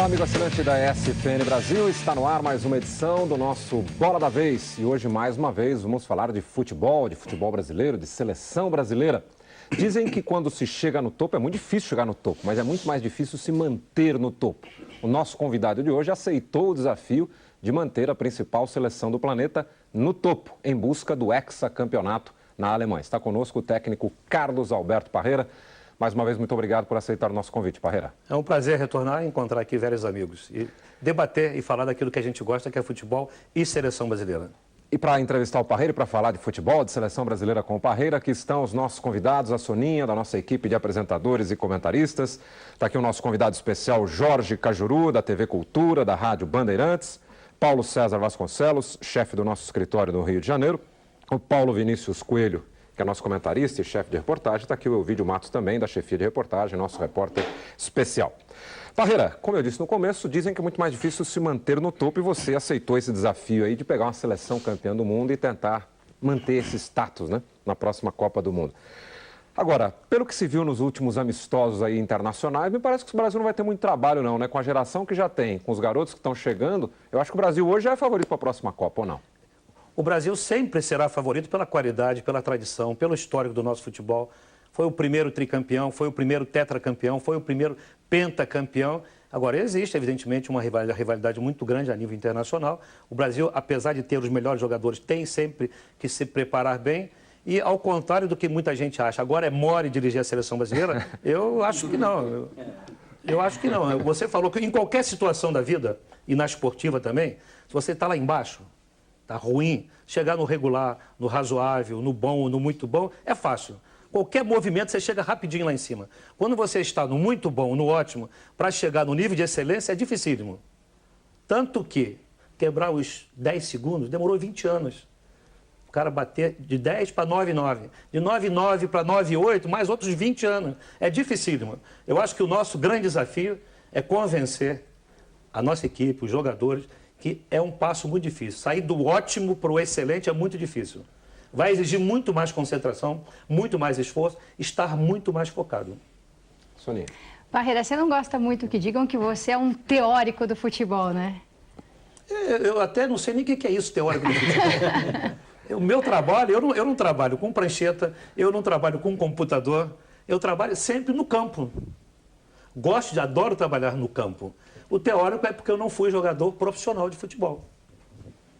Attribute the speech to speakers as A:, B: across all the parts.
A: Olá, amigo assinante da ESPN Brasil. Está no ar mais uma edição do nosso Bola da Vez. E hoje, mais uma vez, vamos falar de futebol brasileiro, de seleção brasileira. Dizem que quando se chega no topo, é muito difícil chegar no topo, mas é muito mais difícil se manter no topo. O nosso convidado de hoje aceitou o desafio de manter a principal seleção do planeta no topo, em busca do hexacampeonato na Alemanha. Está conosco o técnico Carlos Alberto Parreira. Mais uma vez, muito obrigado por aceitar o nosso convite, Parreira.
B: É um prazer retornar e encontrar aqui velhos amigos e debater e falar daquilo que a gente gosta, que é futebol e seleção brasileira.
A: E para entrevistar o Parreira e para falar de futebol, de seleção brasileira com o Parreira, aqui estão os nossos convidados, a Soninha, da nossa equipe de apresentadores e comentaristas. Está aqui o nosso convidado especial, Jorge Cajuru, da TV Cultura, da Rádio Bandeirantes. Paulo César Vasconcelos, chefe do nosso escritório no Rio de Janeiro. O Paulo Vinícius Coelho, que é nosso comentarista e chefe de reportagem. Está aqui o Ovidio Matos também, da chefia de reportagem, nosso repórter especial. Parreira, como eu disse no começo, dizem que é muito mais difícil se manter no topo e você aceitou esse desafio aí de pegar uma seleção campeã do mundo e tentar manter esse status, né, na próxima Copa do Mundo. Agora, pelo que se viu nos últimos amistosos aí internacionais, me parece que o Brasil não vai ter muito trabalho não, né? Com a geração que já tem, com os garotos que estão chegando, eu acho que o Brasil hoje é favorito para a próxima Copa, ou não?
B: O Brasil sempre será favorito pela qualidade, pela tradição, pelo histórico do nosso futebol. Foi o primeiro tricampeão, foi o primeiro tetracampeão, foi o primeiro pentacampeão. Agora, existe, evidentemente, uma rivalidade muito grande a nível internacional. O Brasil, apesar de ter os melhores jogadores, tem sempre que se preparar bem. E, ao contrário do que muita gente acha, agora é mole dirigir a seleção brasileira, eu acho que não. Eu acho que não. Você falou que em qualquer situação da vida, e na esportiva também, se você está lá embaixo, está ruim, chegar no regular, no razoável, no bom, no muito bom, é fácil. Qualquer movimento você chega rapidinho lá em cima. Quando você está no muito bom, no ótimo, para chegar no nível de excelência é dificílimo. Tanto que quebrar os 10 segundos demorou 20 anos. O cara bater de 10 para 9,9, de 9,9 para 9,8, mais outros 20 anos. É dificílimo. Eu acho que o nosso grande desafio é convencer a nossa equipe, os jogadores, que é um passo muito difícil. Sair do ótimo para o excelente é muito difícil. Vai exigir muito mais concentração, muito mais esforço, estar muito mais focado.
A: Soninha.
C: Parreira, você não gosta muito que digam que você é um teórico do futebol, né?
B: Eu até não sei nem o que é isso, teórico do futebol. O meu trabalho, eu não trabalho com prancheta, eu não trabalho com computador, eu trabalho sempre no campo. Adoro trabalhar no campo. O teórico é porque eu não fui jogador profissional de futebol.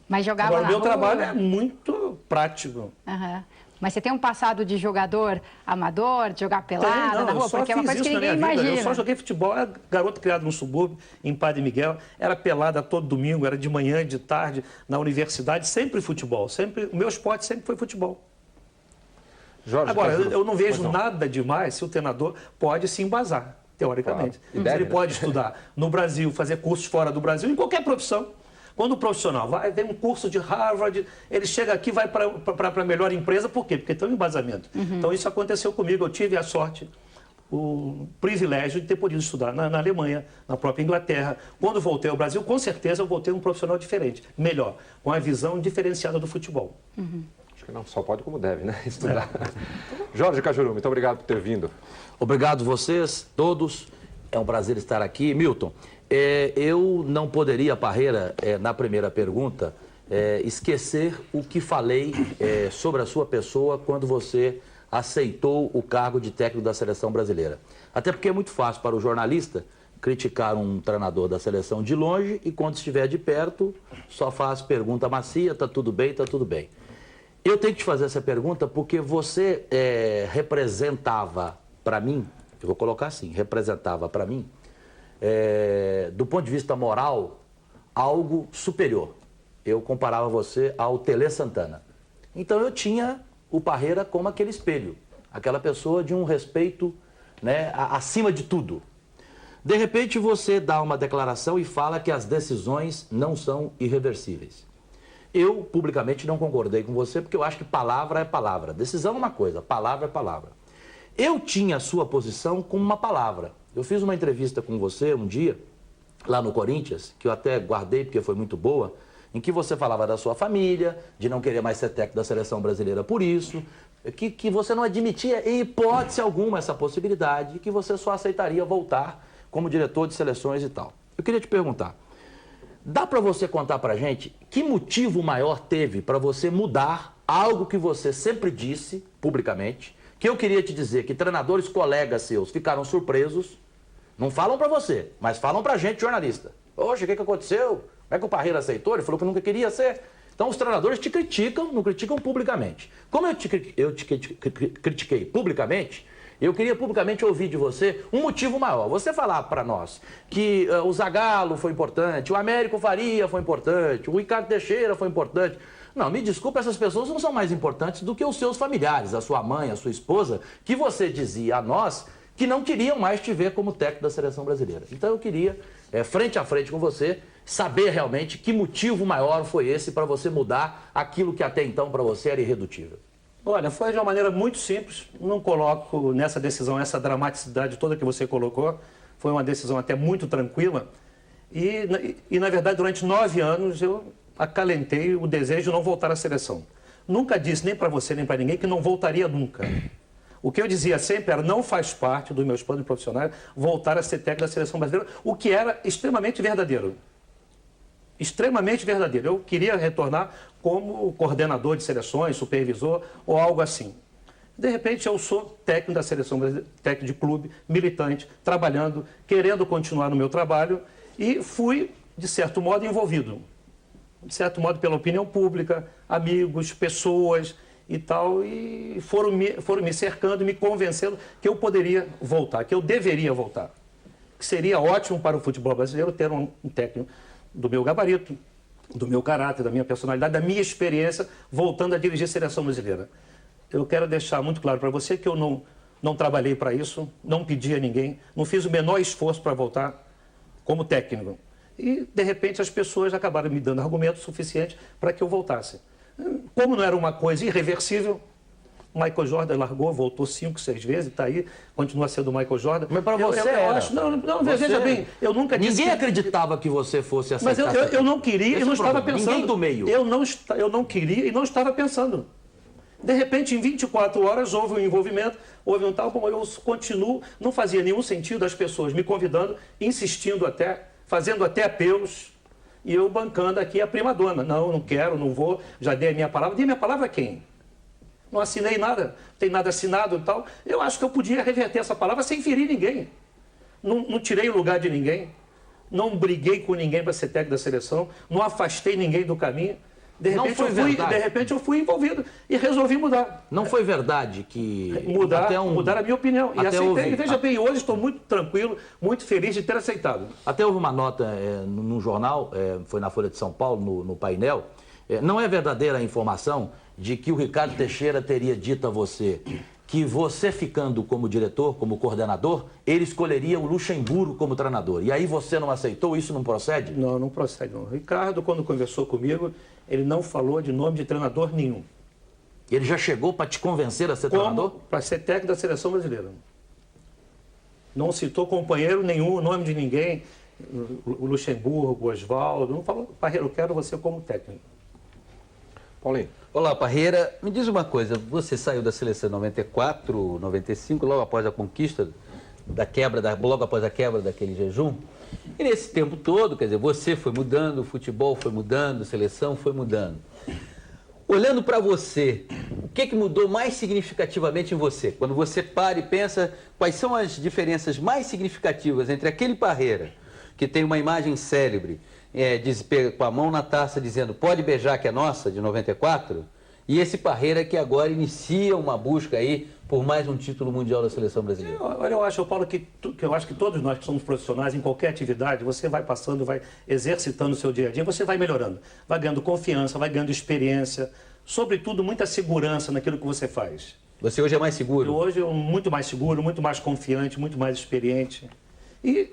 C: Mas jogava
B: Agora,
C: na
B: o meu
C: rua,
B: trabalho
C: né?
B: é muito prático.
C: Uhum. Mas você tem um passado de jogador amador, de jogar pelada na rua? Porque é uma coisa que ninguém imagina.
B: Eu só joguei futebol, era garoto criado no subúrbio, em Padre Miguel, era pelada todo domingo, era de manhã, de tarde, na universidade, sempre futebol. O meu esporte sempre foi futebol.
A: Jorge,
B: agora, eu não vejo nada demais se o treinador pode se embasar, teoricamente.
A: Claro.
B: Ele pode estudar no Brasil, fazer cursos fora do Brasil, em qualquer profissão. Quando o profissional vem um curso de Harvard, ele chega aqui e vai para a melhor empresa, por quê? Porque tem um embasamento. Uhum. Então, isso aconteceu comigo. Eu tive a sorte, o privilégio de ter podido estudar na Alemanha, na própria Inglaterra. Quando voltei ao Brasil, com certeza eu voltei um profissional diferente, melhor, com a visão diferenciada do futebol.
C: Uhum.
A: Acho que não só pode como deve, né? Estudar. Jorge Cajuru, muito obrigado por ter vindo.
D: Obrigado vocês, todos. É um prazer estar aqui. Milton, eu não poderia, Parreira, na primeira pergunta, esquecer o que falei sobre a sua pessoa quando você aceitou o cargo de técnico da seleção brasileira. Até porque é muito fácil para o jornalista criticar um treinador da seleção de longe e quando estiver de perto só faz pergunta macia, está tudo bem, está tudo bem. Eu tenho que te fazer essa pergunta porque você representava para mim, eu vou colocar assim, representava para mim, do ponto de vista moral, algo superior. Eu comparava você ao Tele Santana. Então eu tinha o Parreira como aquele espelho, aquela pessoa de um respeito, né, acima de tudo. De repente você dá uma declaração e fala que as decisões não são irreversíveis. Eu publicamente não concordei com você porque eu acho que palavra é palavra. Decisão é uma coisa, palavra é palavra. Eu tinha a sua posição como uma palavra. Eu fiz uma entrevista com você um dia, lá no Corinthians, que eu até guardei porque foi muito boa, em que você falava da sua família, de não querer mais ser técnico da seleção brasileira por isso, que você não admitia em hipótese alguma essa possibilidade, que você só aceitaria voltar como diretor de seleções e tal. eu queria te perguntar, dá para você contar para a gente que motivo maior teve para você mudar algo que você sempre disse publicamente, que eu queria te dizer que treinadores colegas seus ficaram surpresos, não falam para você, mas falam para a gente, jornalista. Hoje, o que aconteceu? Como é que o Parreira aceitou? Ele falou que nunca queria ser. Então, os treinadores te criticam, não criticam publicamente. Como eu te critiquei publicamente, eu queria publicamente ouvir de você um motivo maior. Você falar para nós que o Zagallo foi importante, o Américo Faria foi importante, o Ricardo Teixeira foi importante. Não, me desculpe, essas pessoas não são mais importantes do que os seus familiares, a sua mãe, a sua esposa, que você dizia a nós que não queriam mais te ver como técnico da seleção brasileira. Então eu queria, frente a frente com você, saber realmente que motivo maior foi esse para você mudar aquilo que até então para você era irredutível.
B: Olha, foi de uma maneira muito simples, não coloco nessa decisão essa dramaticidade toda que você colocou, foi uma decisão até muito tranquila e na verdade, durante 9 anos eu acalentei o desejo de não voltar à seleção. Nunca disse, nem para você, nem para ninguém, que não voltaria nunca. O que eu dizia sempre era, não faz parte dos meus planos profissionais voltar a ser técnico da seleção brasileira, o que era extremamente verdadeiro. Extremamente verdadeiro. Eu queria retornar como coordenador de seleções, supervisor ou algo assim. De repente, eu sou técnico da seleção brasileira, técnico de clube, militante, trabalhando, querendo continuar no meu trabalho e fui, de certo modo, envolvido. De certo modo, pela opinião pública, amigos, pessoas e tal, e foram me cercando, me convencendo que eu poderia voltar, que eu deveria voltar. Que seria ótimo para o futebol brasileiro ter um técnico do meu gabarito, do meu caráter, da minha personalidade, da minha experiência, voltando a dirigir a seleção brasileira. Eu quero deixar muito claro para você que eu não trabalhei para isso, não pedi a ninguém, não fiz o menor esforço para voltar como técnico. E, de repente, as pessoas acabaram me dando argumentos suficientes para que eu voltasse. Como não era uma coisa irreversível, Michael Jordan largou, voltou 5, 6 vezes, está aí, continua sendo o Michael Jordan.
D: Mas para você
B: eu acho, veja bem, eu nunca disse...
D: Ninguém acreditava que você fosse aceitar.
B: Mas eu não queria e não estava pensando.
D: Ninguém do meio.
B: Eu não queria e não estava pensando. De repente, em 24 horas, houve um envolvimento, houve um tal, bom, eu continuo, não fazia nenhum sentido as pessoas me convidando, insistindo até, fazendo até apelos, e eu bancando aqui a primadona. Não quero, não vou, já dei a minha palavra. Dei minha palavra a quem? Não assinei nada, não tem nada assinado e tal. Eu acho que eu podia reverter essa palavra sem ferir ninguém. Não tirei o lugar de ninguém, não briguei com ninguém para ser técnico da seleção, não afastei ninguém do caminho. De repente eu fui envolvido e resolvi mudar.
D: Não foi verdade que...
B: Mudar a minha opinião. E aceitei. E veja bem, hoje estou muito tranquilo, muito feliz de ter aceitado.
D: Até houve uma nota num jornal, foi na Folha de São Paulo, no painel. Não é verdadeira a informação de que o Ricardo Teixeira teria dito a você que você ficando como diretor, como coordenador, ele escolheria o Luxemburgo como treinador. E aí você não aceitou? Isso não procede?
B: Não procede não. O Ricardo, quando conversou comigo, ele não falou de nome de treinador nenhum.
D: Ele já chegou para te convencer a ser treinador?
B: Para ser técnico da seleção brasileira. Não citou companheiro nenhum, nome de ninguém, o Luxemburgo, o Oswaldo, não falou, Parreira, eu quero você como técnico.
A: Paulinho.
E: Olá, Parreira. Me diz uma coisa, você saiu da seleção em 94, 95, logo após a conquista, logo após a quebra daquele jejum. E nesse tempo todo, quer dizer, você foi mudando, o futebol foi mudando, a seleção foi mudando. Olhando para você, o que mudou mais significativamente em você? Quando você para e pensa, quais são as diferenças mais significativas entre aquele Parreira, que tem uma imagem célebre, com a mão na taça dizendo, pode beijar que é nossa, de 94, e esse Parreira que agora inicia uma busca aí por mais um título mundial da seleção brasileira?
B: Olha, eu acho, Paulo, que todos nós que somos profissionais em qualquer atividade, você vai passando, vai exercitando o seu dia a dia, você vai melhorando, vai ganhando confiança, vai ganhando experiência, sobretudo muita segurança naquilo que você faz.
E: Você hoje é mais seguro?
B: Hoje eu muito mais seguro, muito mais confiante, muito mais experiente e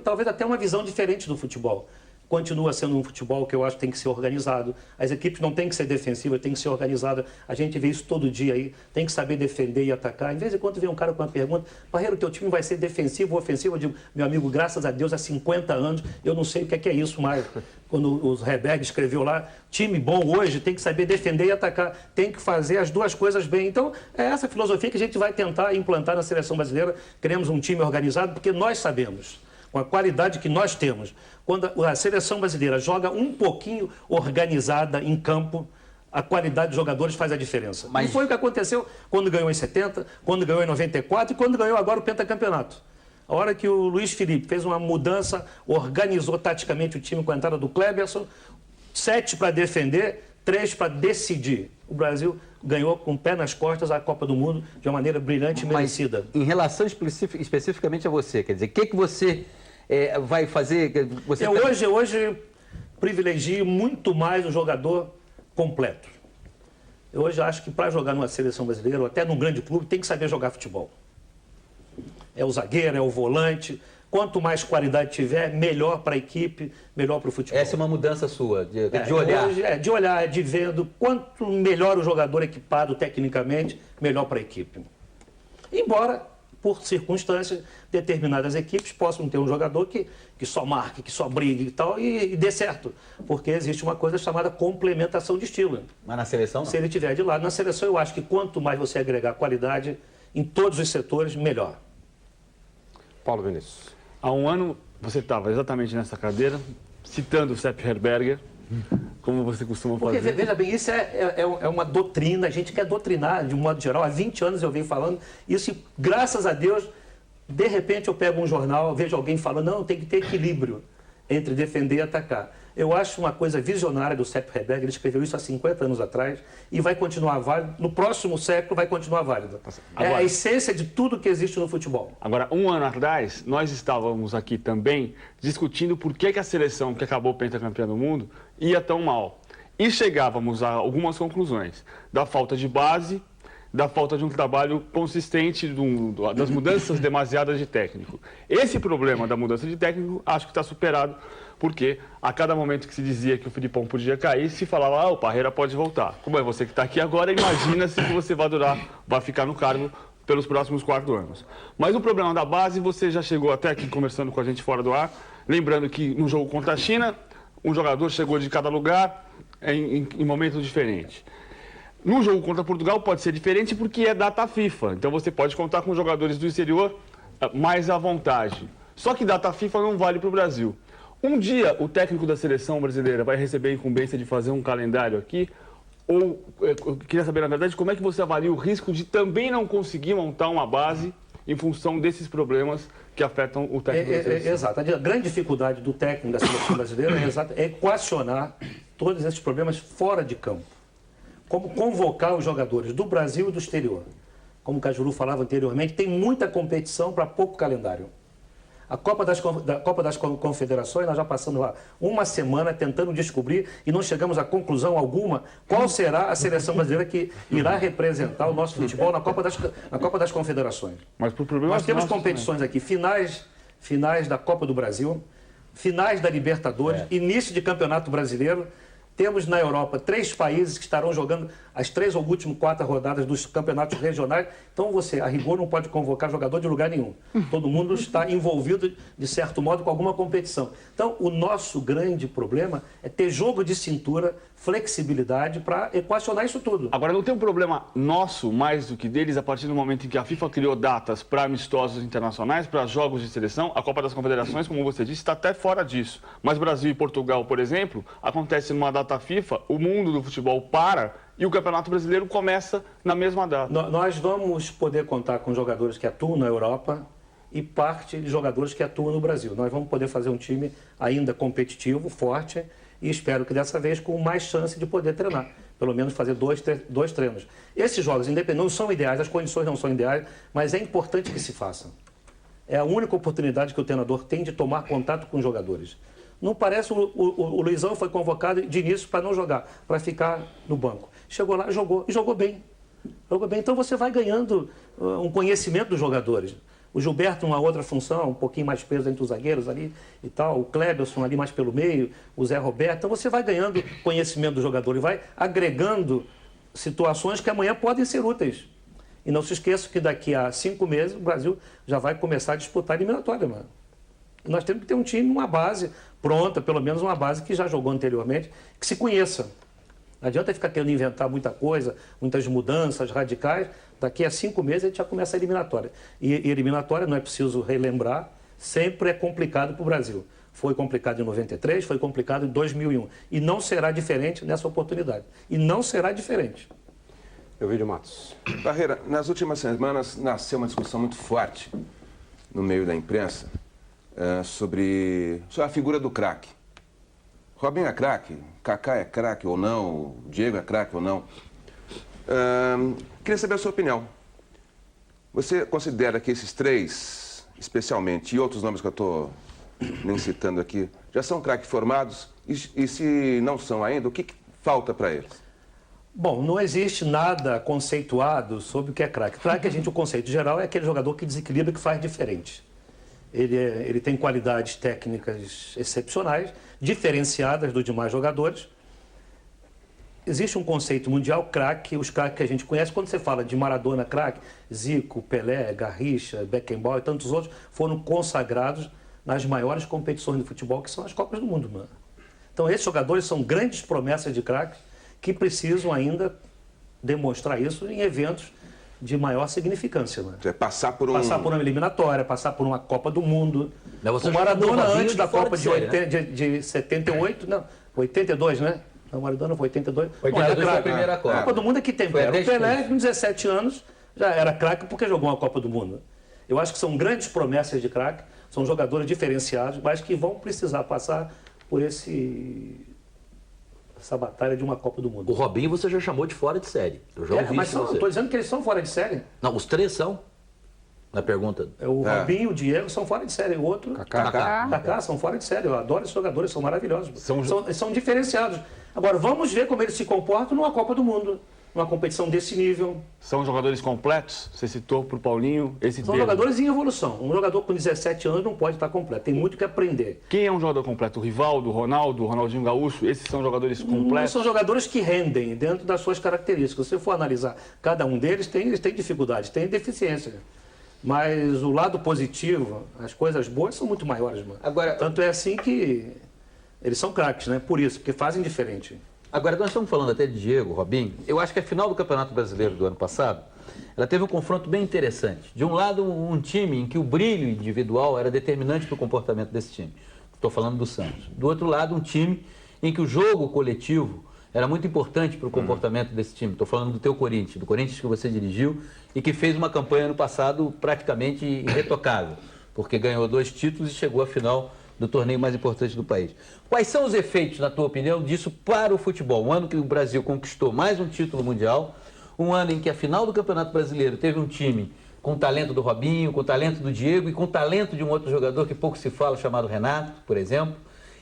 B: talvez até uma visão diferente do futebol. Continua sendo um futebol que eu acho que tem que ser organizado. As equipes não têm que ser defensivas, tem que ser organizadas. A gente vê isso todo dia aí. Tem que saber defender e atacar. Em vez de quando vem um cara com uma pergunta, Parreira, o teu time vai ser defensivo ou ofensivo? Eu digo, meu amigo, graças a Deus, há 50 anos, eu não sei o que é isso mais. Quando o Reberg escreveu lá, time bom hoje tem que saber defender e atacar. Tem que fazer as duas coisas bem. Então, é essa filosofia que a gente vai tentar implantar na seleção brasileira. Queremos um time organizado, porque nós sabemos. com a qualidade que nós temos, quando a seleção brasileira joga um pouquinho organizada em campo, a qualidade dos jogadores faz a diferença. Mas... E foi o que aconteceu quando ganhou em 70, quando ganhou em 94 e quando ganhou agora o pentacampeonato. A hora que o Luiz Felipe fez uma mudança, organizou taticamente o time com a entrada do Kleberson, 7 para defender, 3 para decidir. O Brasil ganhou com o pé nas costas a Copa do Mundo de uma maneira brilhante e merecida.
E: Em relação especificamente a você, quer dizer, o que você vai fazer? Você
B: hoje privilegio muito mais o jogador completo. Eu hoje acho que para jogar numa seleção brasileira, ou até num grande clube, tem que saber jogar futebol. É o zagueiro, é o volante. Quanto mais qualidade tiver, melhor para a equipe, melhor para o futebol.
E: Essa é uma mudança sua, de olhar.
B: Hoje, de olhar, de vendo. Quanto melhor o jogador equipado tecnicamente, melhor para a equipe. Embora, por circunstâncias, determinadas equipes possam ter um jogador que só marque, que só brigue e tal, e dê certo. Porque existe uma coisa chamada complementação de estilo.
E: Mas na seleção, não.
B: Se ele estiver de lado. Na seleção, eu acho que quanto mais você agregar qualidade em todos os setores, melhor.
A: Paulo Vinícius.
F: Há um ano, você estava exatamente nessa cadeira, citando o Sepp Herberger, como você costuma fazer.
B: Porque, veja bem, isso é uma doutrina, a gente quer doutrinar, de um modo geral. Há 20 anos eu venho falando isso e, graças a Deus, de repente eu pego um jornal, vejo alguém falando, não, tem que ter equilíbrio entre defender e atacar. Eu acho uma coisa visionária do Sepp Herberger, ele escreveu isso há 50 anos atrás e vai continuar válido, no próximo século vai continuar válido. Agora, é a essência de tudo que existe no futebol.
F: Agora, um ano atrás, nós estávamos aqui também discutindo por que a seleção que acabou pentacampeã do mundo ia tão mal. E chegávamos a algumas conclusões, da falta de base, da falta de um trabalho consistente, das mudanças demasiadas de técnico. Esse problema da mudança de técnico, acho que está superado, porque a cada momento que se dizia que o Filipão podia cair, se falava, o Parreira pode voltar. Como é você que está aqui agora, imagina se você vai ficar no cargo pelos próximos 4 anos. Mas o problema da base, você já chegou até aqui conversando com a gente fora do ar, lembrando que no jogo contra a China, um jogador chegou de cada lugar em momentos diferentes. No jogo contra Portugal pode ser diferente porque é data FIFA, então você pode contar com jogadores do exterior mais à vontade. Só que data FIFA não vale para o Brasil. Um dia o técnico da seleção brasileira vai receber a incumbência de fazer um calendário aqui, ou eu queria saber, na verdade, como é que você avalia o risco de também não conseguir montar uma base em função desses problemas que afetam o técnico da seleção?
B: Exato. A grande dificuldade do técnico da seleção brasileira é equacionar todos esses problemas fora de campo. Como convocar os jogadores do Brasil e do exterior. Como o Cajuru falava anteriormente, tem muita competição para pouco calendário. A Copa das Confederações, nós já passamos lá uma semana tentando descobrir e não chegamos a conclusão alguma qual será a seleção brasileira que irá representar o nosso futebol na Copa das Confederações.
F: Mas por problema
B: nós temos competições aqui, finais da Copa do Brasil, finais da Libertadores, início de Campeonato Brasileiro. Temos na Europa 3 países que estarão jogando as 3 ou últimas 4 rodadas dos campeonatos regionais. Então você, a rigor, não pode convocar jogador de lugar nenhum. Todo mundo está envolvido, de certo modo, com alguma competição. Então, o nosso grande problema é ter jogo de cintura, flexibilidade para equacionar isso tudo.
F: Agora, não tem um problema nosso mais do que deles a partir do momento em que a FIFA criou datas para amistosos internacionais, para jogos de seleção. A Copa das Confederações, como você disse, está até fora disso. Mas Brasil e Portugal, por exemplo, acontece numa data FIFA, o mundo do futebol para e o Campeonato Brasileiro começa na mesma data.
B: Nós vamos poder contar com jogadores que atuam na Europa e parte de jogadores que atuam no Brasil. Nós vamos poder fazer um time ainda competitivo, forte, e espero que dessa vez com mais chance de poder treinar. Pelo menos fazer dois treinos. Esses jogos independentes não são ideais, as condições não são ideais, mas é importante que se façam. É a única oportunidade que o treinador tem de tomar contato com os jogadores. Não parece o Luizão foi convocado de início para não jogar, para ficar no banco. Chegou lá, jogou, e jogou bem. Jogou bem. Então você vai ganhando um conhecimento dos jogadores. O Gilberto, uma outra função, um pouquinho mais peso entre os zagueiros ali e tal. O Kleberson ali mais pelo meio, o Zé Roberto. Então você vai ganhando conhecimento do jogador e vai agregando situações que amanhã podem ser úteis. E não se esqueça que daqui a 5 meses o Brasil já vai começar a disputar a eliminatória, mano. Nós temos que ter um time, uma base pronta, pelo menos uma base que já jogou anteriormente, que se conheça. Não adianta ficar querendo inventar muita coisa, muitas mudanças radicais. Daqui a 5 meses a gente já começa a eliminatória. E eliminatória, não é preciso relembrar, sempre é complicado para o Brasil. Foi complicado em 93, foi complicado em 2001. E não será diferente nessa oportunidade. E não será diferente.
A: Ovidio Matos.
G: Parreira, nas últimas semanas nasceu uma discussão muito forte no meio da imprensa sobre a figura do craque. Robinho é craque, Kaká é craque ou não, Diego é craque ou não. Queria saber a sua opinião. Você considera que esses três, especialmente, e outros nomes que eu estou nem citando aqui, já são craques formados? E se não são ainda, o que falta para eles?
B: Bom, não existe nada conceituado sobre o que é craque. Craque, o conceito geral é aquele jogador que desequilibra, que faz diferente. Ele tem qualidades técnicas excepcionais, diferenciadas dos demais jogadores. Existe um conceito mundial, craque, os craques que a gente conhece. Quando você fala de Maradona, craque, Zico, Pelé, Garrincha, Beckenbauer e tantos outros, foram consagrados nas maiores competições de futebol, que são as Copas do Mundo, mano. Então, esses jogadores são grandes promessas de craques que precisam ainda demonstrar isso em eventos de maior significância. Né?
G: Passar por
B: uma eliminatória, passar por uma Copa do Mundo.
D: O
B: Maradona, antes da Copa de 78, não, 82, né? O Maradona foi 82.
E: 82 foi a primeira Copa.
B: A Copa do Mundo é que tem. O Pelé, com 17 anos, já era craque porque jogou uma Copa do Mundo. Eu acho que são grandes promessas de craque, são jogadores diferenciados, mas que vão precisar passar por essa batalha de uma Copa do Mundo.
D: O Robinho você já chamou de fora de série. Eu já ouvi
B: mas
D: isso.
B: Estou dizendo que eles são fora de série.
D: Não, os três são. Na pergunta.
B: O Robinho e o Diego são fora de série. O outro,
A: Kaká
B: são fora de série. Eu adoro esses jogadores, são maravilhosos. São diferenciados. Agora, vamos ver como eles se comportam numa Copa do Mundo. Numa competição desse nível.
F: São jogadores completos? Você citou para o Paulinho esse
B: São jogadores em evolução. Um jogador com 17 anos não pode estar completo. Tem muito que aprender.
F: Quem é um jogador completo? O Rivaldo, o Ronaldo, o Ronaldinho Gaúcho? Esses são jogadores completos?
B: São jogadores que rendem dentro das suas características. Se você for analisar cada um deles, eles têm dificuldades, têm deficiência. Mas o lado positivo, as coisas boas são muito maiores, mano.
E: Agora,
B: tanto é assim que eles são craques, né? Por isso, porque fazem diferente.
E: Agora, nós estamos falando até de Diego, Robinho. Eu acho que a final do Campeonato Brasileiro do ano passado, ela teve um confronto bem interessante. De um lado, um time em que o brilho individual era determinante para o comportamento desse time. Estou falando do Santos. Do outro lado, um time em que o jogo coletivo era muito importante para o comportamento desse time. Estou falando do teu Corinthians, do Corinthians que você dirigiu e que fez uma campanha no passado praticamente irretocável, porque ganhou 2 títulos e chegou à final do torneio mais importante do país. Quais são os efeitos, na tua opinião, disso para o futebol? Um ano que o Brasil conquistou mais um título mundial, um ano em que a final do Campeonato Brasileiro teve um time com o talento do Robinho, com o talento do Diego e com o talento de um outro jogador que pouco se fala, chamado Renato, por exemplo.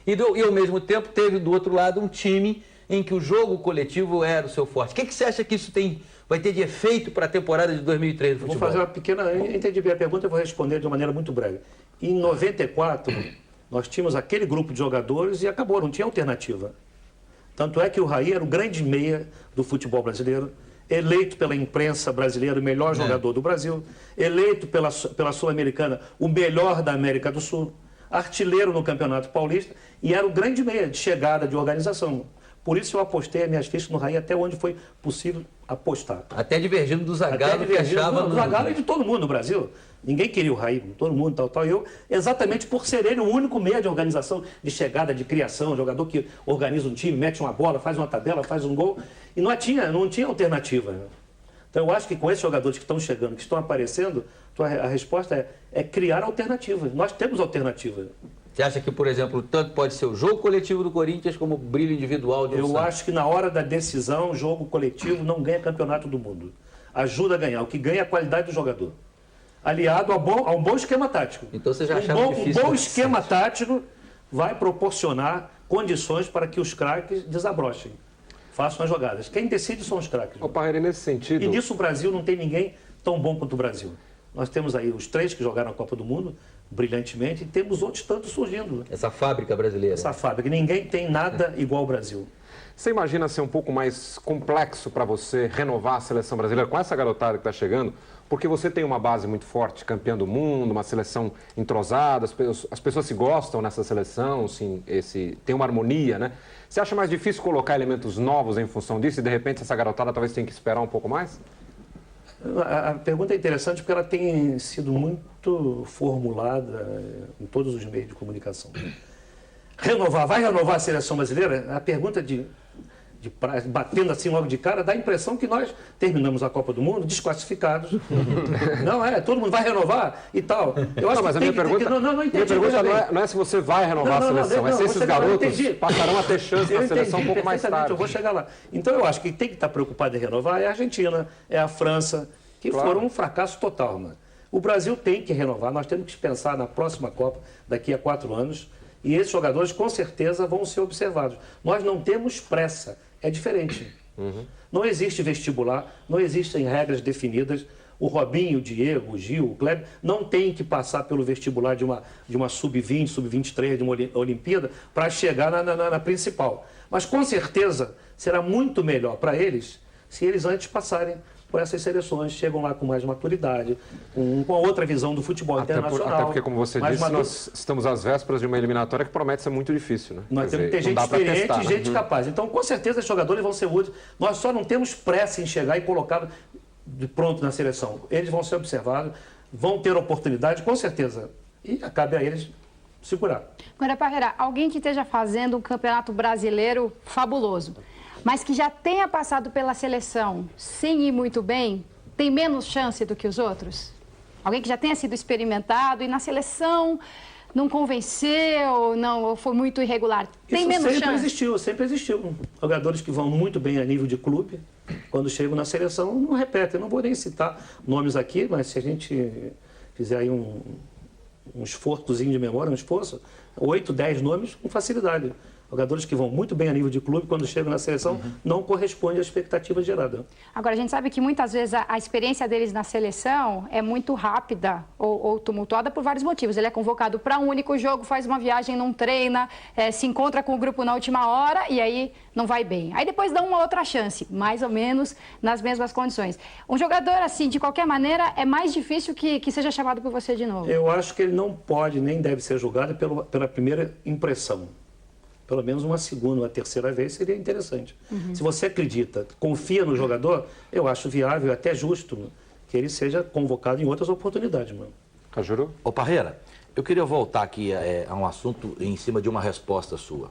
E: E ao mesmo tempo teve do outro lado um time em que o jogo coletivo era o seu forte. O que você acha que isso vai ter de efeito para a temporada de 2003 do futebol?
B: Vou fazer uma pequena... Eu entendi bem a pergunta e vou responder de uma maneira muito breve. Em 94... Nós tínhamos aquele grupo de jogadores e acabou, não tinha alternativa. Tanto é que o Raí era o grande meia do futebol brasileiro, eleito pela imprensa brasileira o melhor jogador do Brasil, eleito pela Sul-Americana o melhor da América do Sul, artilheiro no Campeonato Paulista e era o grande meia de chegada, de organização. Por isso eu apostei as minhas fichas no Raí até onde foi possível apostar.
E: Até divergindo do Zagallo, que achava...
B: Do Zagallo e de todo mundo no Brasil. Ninguém queria o Raí, todo mundo, tal. E eu, exatamente por ser ele o único meio de organização, de chegada, de criação, jogador que organiza um time, mete uma bola, faz uma tabela, faz um gol. E não tinha alternativa. Então eu acho que com esses jogadores que estão chegando, que estão aparecendo, a resposta é criar alternativas. Nós temos alternativa.
E: Você acha que, por exemplo, tanto pode ser o jogo coletivo do Corinthians como o brilho individual do Santos?
B: Eu acho que na hora da decisão, o jogo coletivo não ganha campeonato do mundo. Ajuda a ganhar. O que ganha é a qualidade do jogador. Aliado a um bom esquema tático.
E: Então você já achava difícil...
B: Um bom esquema tático vai proporcionar condições para que os craques desabrochem, façam as jogadas. Quem decide são os craques.
A: Parreira, nesse sentido...
B: E nisso o Brasil não tem ninguém tão bom quanto o Brasil. Nós temos aí os 3 que jogaram a Copa do Mundo brilhantemente e temos outros tantos surgindo.
E: Essa fábrica brasileira.
B: Essa fábrica. Ninguém tem nada igual ao Brasil.
A: Você imagina ser um pouco mais complexo para você renovar a seleção brasileira com essa garotada que está chegando? Porque você tem uma base muito forte, campeã do mundo, uma seleção entrosada, as pessoas se gostam nessa seleção, assim, tem uma harmonia, né? Você acha mais difícil colocar elementos novos em função disso e, de repente, essa garotada talvez tenha que esperar um pouco mais?
B: A pergunta é interessante porque ela tem sido muito formulada em todos os meios de comunicação. Vai renovar a seleção brasileira? A pergunta batendo assim logo de cara, dá a impressão que nós terminamos a Copa do Mundo desclassificados. Não todo mundo vai renovar e tal. Eu acho
A: mas a minha pergunta não é se você vai renovar a seleção, é se esses garotos passarão a ter chance na seleção um pouco mais tarde.
B: Eu vou chegar lá. Então eu acho que tem que estar preocupado em renovar é a Argentina, é a França, que foram um fracasso total. Mano. O Brasil tem que renovar, nós temos que pensar na próxima Copa, daqui a 4 anos, e esses jogadores com certeza vão ser observados. Nós não temos pressa. É diferente. Não existe vestibular, não existem regras definidas. O Robinho, o Diego, o Gil, o Kleber não tem que passar pelo vestibular de uma sub-20, sub-23, de uma Olimpíada para chegar na principal. Mas com certeza será muito melhor para eles se eles antes passarem por essas seleções, chegam lá com mais maturidade, com outra visão do futebol internacional.
A: Até porque, como você disse, nós estamos às vésperas de uma eliminatória que promete ser muito difícil, né?
B: Nós temos que ter gente experiente e gente capaz. Então, com certeza, os jogadores vão ser úteis. Nós só não temos pressa em chegar e colocá-lo de pronto na seleção. Eles vão ser observados, vão ter oportunidade, com certeza. E cabe a eles segurar.
C: Agora, Parreira, alguém que esteja fazendo um campeonato brasileiro fabuloso, mas que já tenha passado pela seleção sem ir muito bem, tem menos chance do que os outros? Alguém que já tenha sido experimentado e na seleção não convenceu, ou foi muito irregular, tem menos chance?
B: Sempre existiu. Jogadores que vão muito bem a nível de clube, quando chegam na seleção, não repetem. Eu não vou nem citar nomes aqui, mas se a gente fizer aí um esforçozinho de memória, 8, 10 nomes com facilidade. Jogadores que vão muito bem a nível de clube, quando chegam na seleção, não correspondem à expectativa gerada.
C: Agora, a gente sabe que muitas vezes a experiência deles na seleção é muito rápida ou tumultuada por vários motivos. Ele é convocado para um único jogo, faz uma viagem, não treina, se encontra com o grupo na última hora e aí não vai bem. Aí depois dá uma outra chance, mais ou menos nas mesmas condições. Um jogador assim, de qualquer maneira, é mais difícil que seja chamado por você de novo.
B: Eu acho que ele não pode nem deve ser julgado pela primeira impressão. Pelo menos uma segunda, uma terceira vez seria interessante. Se você acredita, confia no jogador, eu acho viável, até justo, que ele seja convocado em outras oportunidades, mano.
A: Cajuru?
D: Ô Parreira, eu queria voltar aqui a um assunto em cima de uma resposta sua.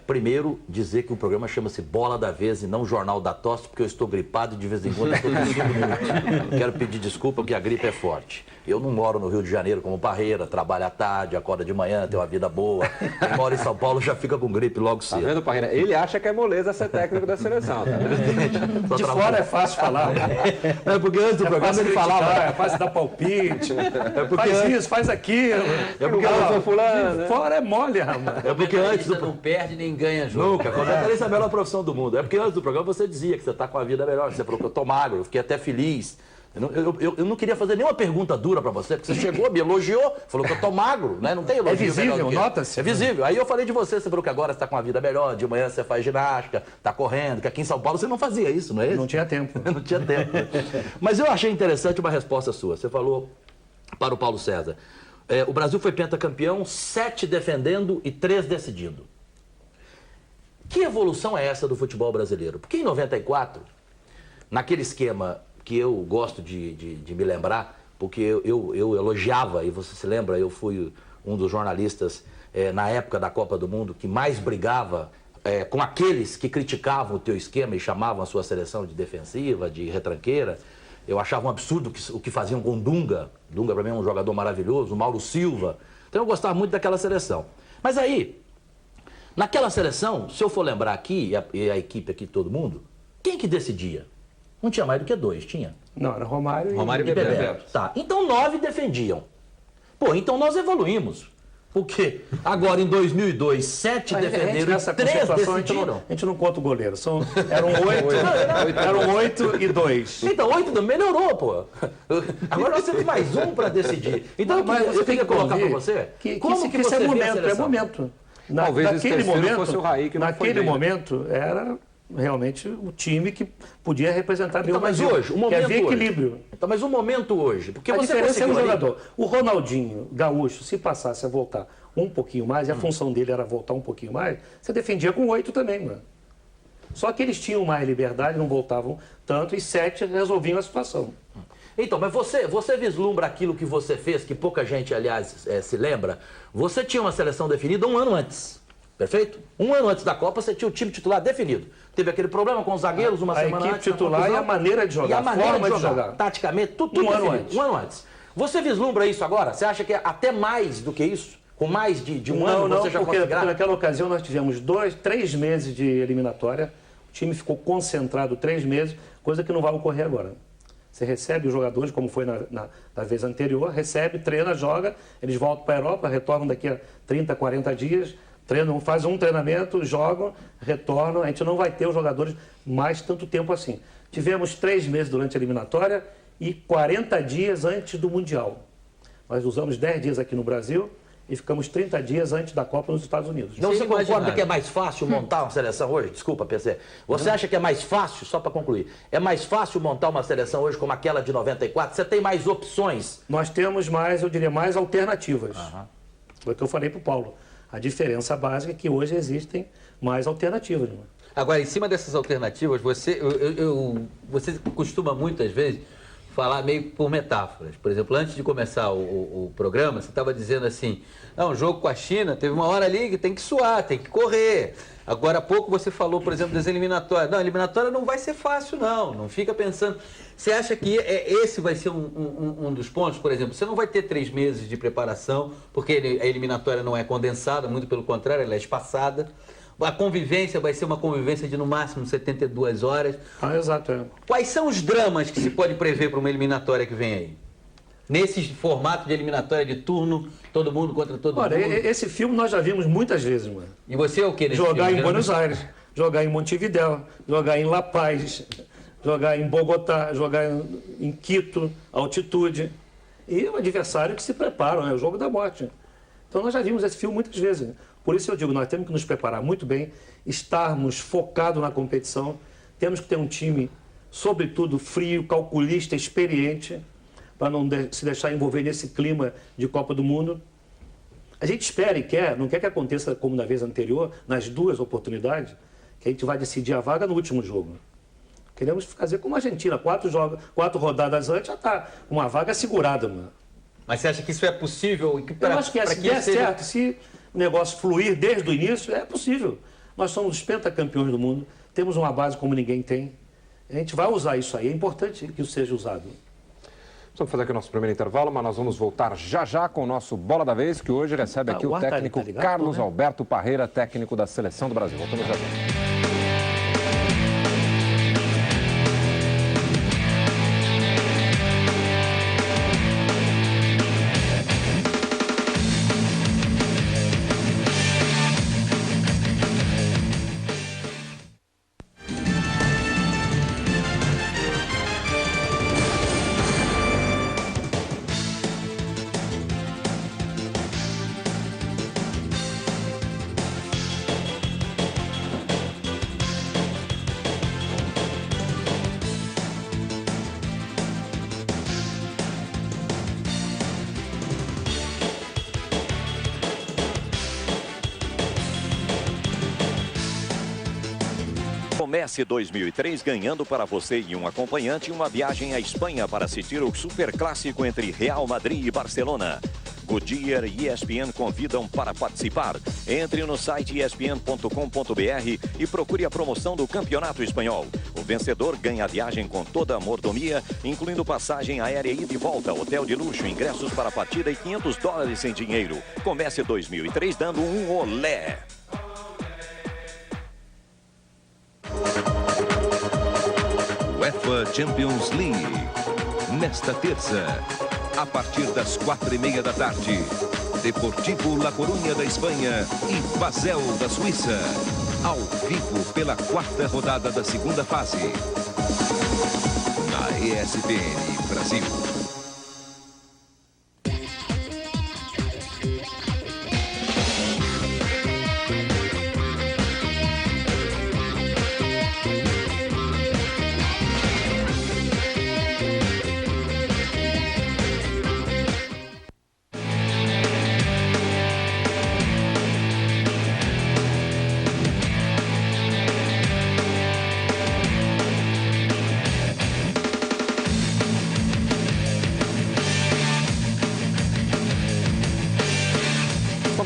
D: Primeiro, dizer que o programa chama-se Bola da Vez e não Jornal da Tosse, porque eu estou gripado e de vez em quando estou tossindo muito. Quero pedir desculpa porque a gripe é forte. Eu não moro no Rio de Janeiro como Parreira, trabalho à tarde, acorda de manhã, tem uma vida boa. Quem mora em São Paulo já fica com gripe logo cedo.
A: Tá vendo, Parreira? Ele acha que é moleza ser técnico da seleção. Tá?
B: De fora é fácil falar.
D: É porque antes do programa ele falava.
B: É fácil dar palpite. Faz isso, faz aquilo.
A: É porque eu sou fulano.
B: De fora é mole, rapaz.
E: É porque antes não perde nem ganha jogo.
D: Nunca. Comentarista é a melhor profissão do mundo. É porque antes do programa você dizia que você está com a vida melhor. Você falou que eu tô magro, eu fiquei até feliz. Eu não queria fazer nenhuma pergunta dura para você, porque você chegou, me elogiou, falou que eu tô magro, né? Não tem elogio.
B: É visível, nota-se.
D: É visível. Aí eu falei de você falou que agora você está com a vida melhor, de manhã você faz ginástica, tá correndo, que aqui em São Paulo você não fazia isso, não é isso?
B: Não tinha tempo.
D: Não tinha tempo. Mas eu achei interessante uma resposta sua. Você falou para o Paulo César, o Brasil foi pentacampeão, 7 defendendo e 3 decidindo. Que evolução é essa do futebol brasileiro? Porque em 94, naquele esquema que eu gosto de me lembrar, porque eu elogiava, e você se lembra, eu fui um dos jornalistas na época da Copa do Mundo que mais brigava com aqueles que criticavam o teu esquema e chamavam a sua seleção de defensiva, de retranqueira. Eu achava um absurdo o que faziam com o Dunga. Dunga, para mim, é um jogador maravilhoso, o Mauro Silva. Então eu gostava muito daquela seleção. Mas aí, naquela seleção, se eu for lembrar aqui, e a equipe aqui, todo mundo, quem que decidia? Não tinha mais do que 2, tinha?
B: Não, era Romário
A: e Bebeto.
D: Tá, então 9 defendiam. Pô, então nós evoluímos. Porque agora em 2002, 7 defenderam e 3 decidiram.
B: A gente não conta o goleiro. Eram 8 e 2.
D: Então, 8 melhorou, pô. Agora nós temos mais um para decidir. Então,
B: mas
D: eu queria colocar para você.
B: Como que você é momento, é momento.
A: Naquele momento, fosse o Raí, que não
B: naquele momento, era realmente o time que podia representar bem o Brasil.
D: Mas hoje, o momento
B: havia equilíbrio.
D: Então, mas o momento hoje, porque
B: a
D: você
B: diferença é o jogador. O Ronaldinho Gaúcho, se passasse a voltar um pouquinho mais, e a função dele era voltar um pouquinho mais, você defendia com 8 também, mano. Só que eles tinham mais liberdade, não voltavam tanto, e 7 resolviam a situação.
D: Então, mas você vislumbra aquilo que você fez, que pouca gente, aliás, se lembra. Você tinha uma seleção definida um ano antes, perfeito? Um ano antes da Copa, você tinha o time titular definido. Teve aquele problema com os zagueiros uma semana antes.
B: A equipe titular e a maneira de jogar,
D: a forma de jogar. Taticamente, tudo
B: um ano
D: definido.
B: antes.
D: Um ano antes. Você vislumbra isso agora? Você acha que é até mais do que isso? Com mais de um ano você já
B: conseguiu?
D: conseguirá?
B: Naquela ocasião nós tivemos 3 meses de eliminatória. O time ficou concentrado 3 meses, coisa que não vai ocorrer agora. Você recebe os jogadores, como foi na vez anterior, recebe, treina, joga, eles voltam para a Europa, retornam daqui a 30, 40 dias, treinam, fazem um treinamento, jogam, retornam. A gente não vai ter os jogadores mais tanto tempo assim. Tivemos 3 meses durante a eliminatória e 40 dias antes do Mundial. Nós usamos 10 dias aqui no Brasil e ficamos 30 dias antes da Copa nos Estados Unidos.
D: Não, você concorda que é mais fácil montar uma seleção hoje? Desculpa, PC. Você acha que é mais fácil, só para concluir, é mais fácil montar uma seleção hoje como aquela de 94? Você tem mais opções?
B: Nós temos mais, eu diria, mais alternativas. Foi o que eu falei para o Paulo. A diferença básica é que hoje existem mais alternativas.
E: Agora, em cima dessas alternativas, você costuma muitas vezes falar meio por metáforas. Por exemplo, antes de começar o programa, você estava dizendo assim, não, o jogo com a China, teve uma hora ali que tem que suar, tem que correr. Agora há pouco você falou, por exemplo, das eliminatórias. Não, a eliminatória não vai ser fácil, não fica pensando. Você acha que esse vai ser um dos pontos? Por exemplo, você não vai ter 3 meses de preparação, porque a eliminatória não é condensada, muito pelo contrário, ela é espaçada. A convivência vai ser uma convivência de no máximo 72 horas.
B: Exato.
E: Quais são os dramas que se pode prever para uma eliminatória que vem aí? Nesse formato de eliminatória de turno, todo mundo contra todo mundo?
B: Olha, esse filme nós já vimos muitas vezes, mano.
E: E você é o que nesse
B: jogar
E: filme?
B: Em Buenos Aires, jogar em Montevidéu, jogar em La Paz, jogar em Bogotá, jogar em Quito, altitude. E o adversário que se prepara, é o jogo da morte. Então nós já vimos esse filme muitas vezes. Por isso eu digo, nós temos que nos preparar muito bem, estarmos focados na competição, temos que ter um time, sobretudo, frio, calculista, experiente, para não se deixar envolver nesse clima de Copa do Mundo. A gente espera e quer, não quer que aconteça como na vez anterior, nas 2 oportunidades, que a gente vai decidir a vaga no último jogo. Queremos fazer como a Argentina, 4 rodadas antes já está uma vaga segurada, mano.
E: Mas você acha que isso é possível?
B: Eu acho que se der certo, se o negócio fluir desde o início, é possível. Nós somos os pentacampeões do mundo, temos uma base como ninguém tem. A gente vai usar isso aí, é importante que isso seja usado.
A: Vamos fazer aqui o nosso primeiro intervalo, mas nós vamos voltar já com o nosso Bola da Vez, que hoje recebe aqui o técnico Carlos Alberto Parreira, técnico da Seleção do Brasil. Voltamos já.
H: Comece 2003 ganhando para você e um acompanhante uma viagem à Espanha para assistir o superclássico entre Real Madrid e Barcelona. Goodyear e ESPN convidam para participar. Entre no site espn.com.br e procure a promoção do Campeonato Espanhol. O vencedor ganha a viagem com toda a mordomia, incluindo passagem aérea ida e volta, hotel de luxo, ingressos para a partida e $500 em dinheiro. Comece 2003 dando um olé.
I: UEFA Champions League. Nesta terça, a partir das 4:30 da tarde, Deportivo La Coruña da Espanha e Basel da Suíça. Ao vivo pela 4ª rodada da segunda fase. Na ESPN Brasil.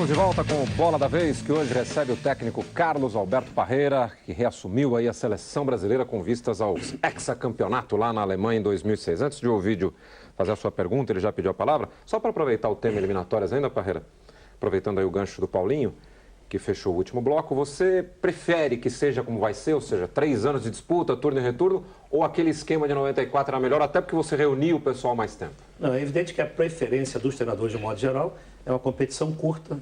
A: Estamos de volta com o Bola da Vez, que hoje recebe o técnico Carlos Alberto Parreira, que reassumiu aí a seleção brasileira com vistas ao hexacampeonato lá na Alemanha em 2006. Antes de o Ovidio fazer a sua pergunta, ele já pediu a palavra. Só para aproveitar o tema eliminatórias ainda, Parreira, aproveitando aí o gancho do Paulinho, que fechou o último bloco, você prefere que seja como vai ser, ou seja, 3 anos de disputa, turno e retorno, ou aquele esquema de 94 era melhor, até porque você reuniu o pessoal mais tempo?
B: Não, é evidente que a preferência dos treinadores, de modo geral, é uma competição curta.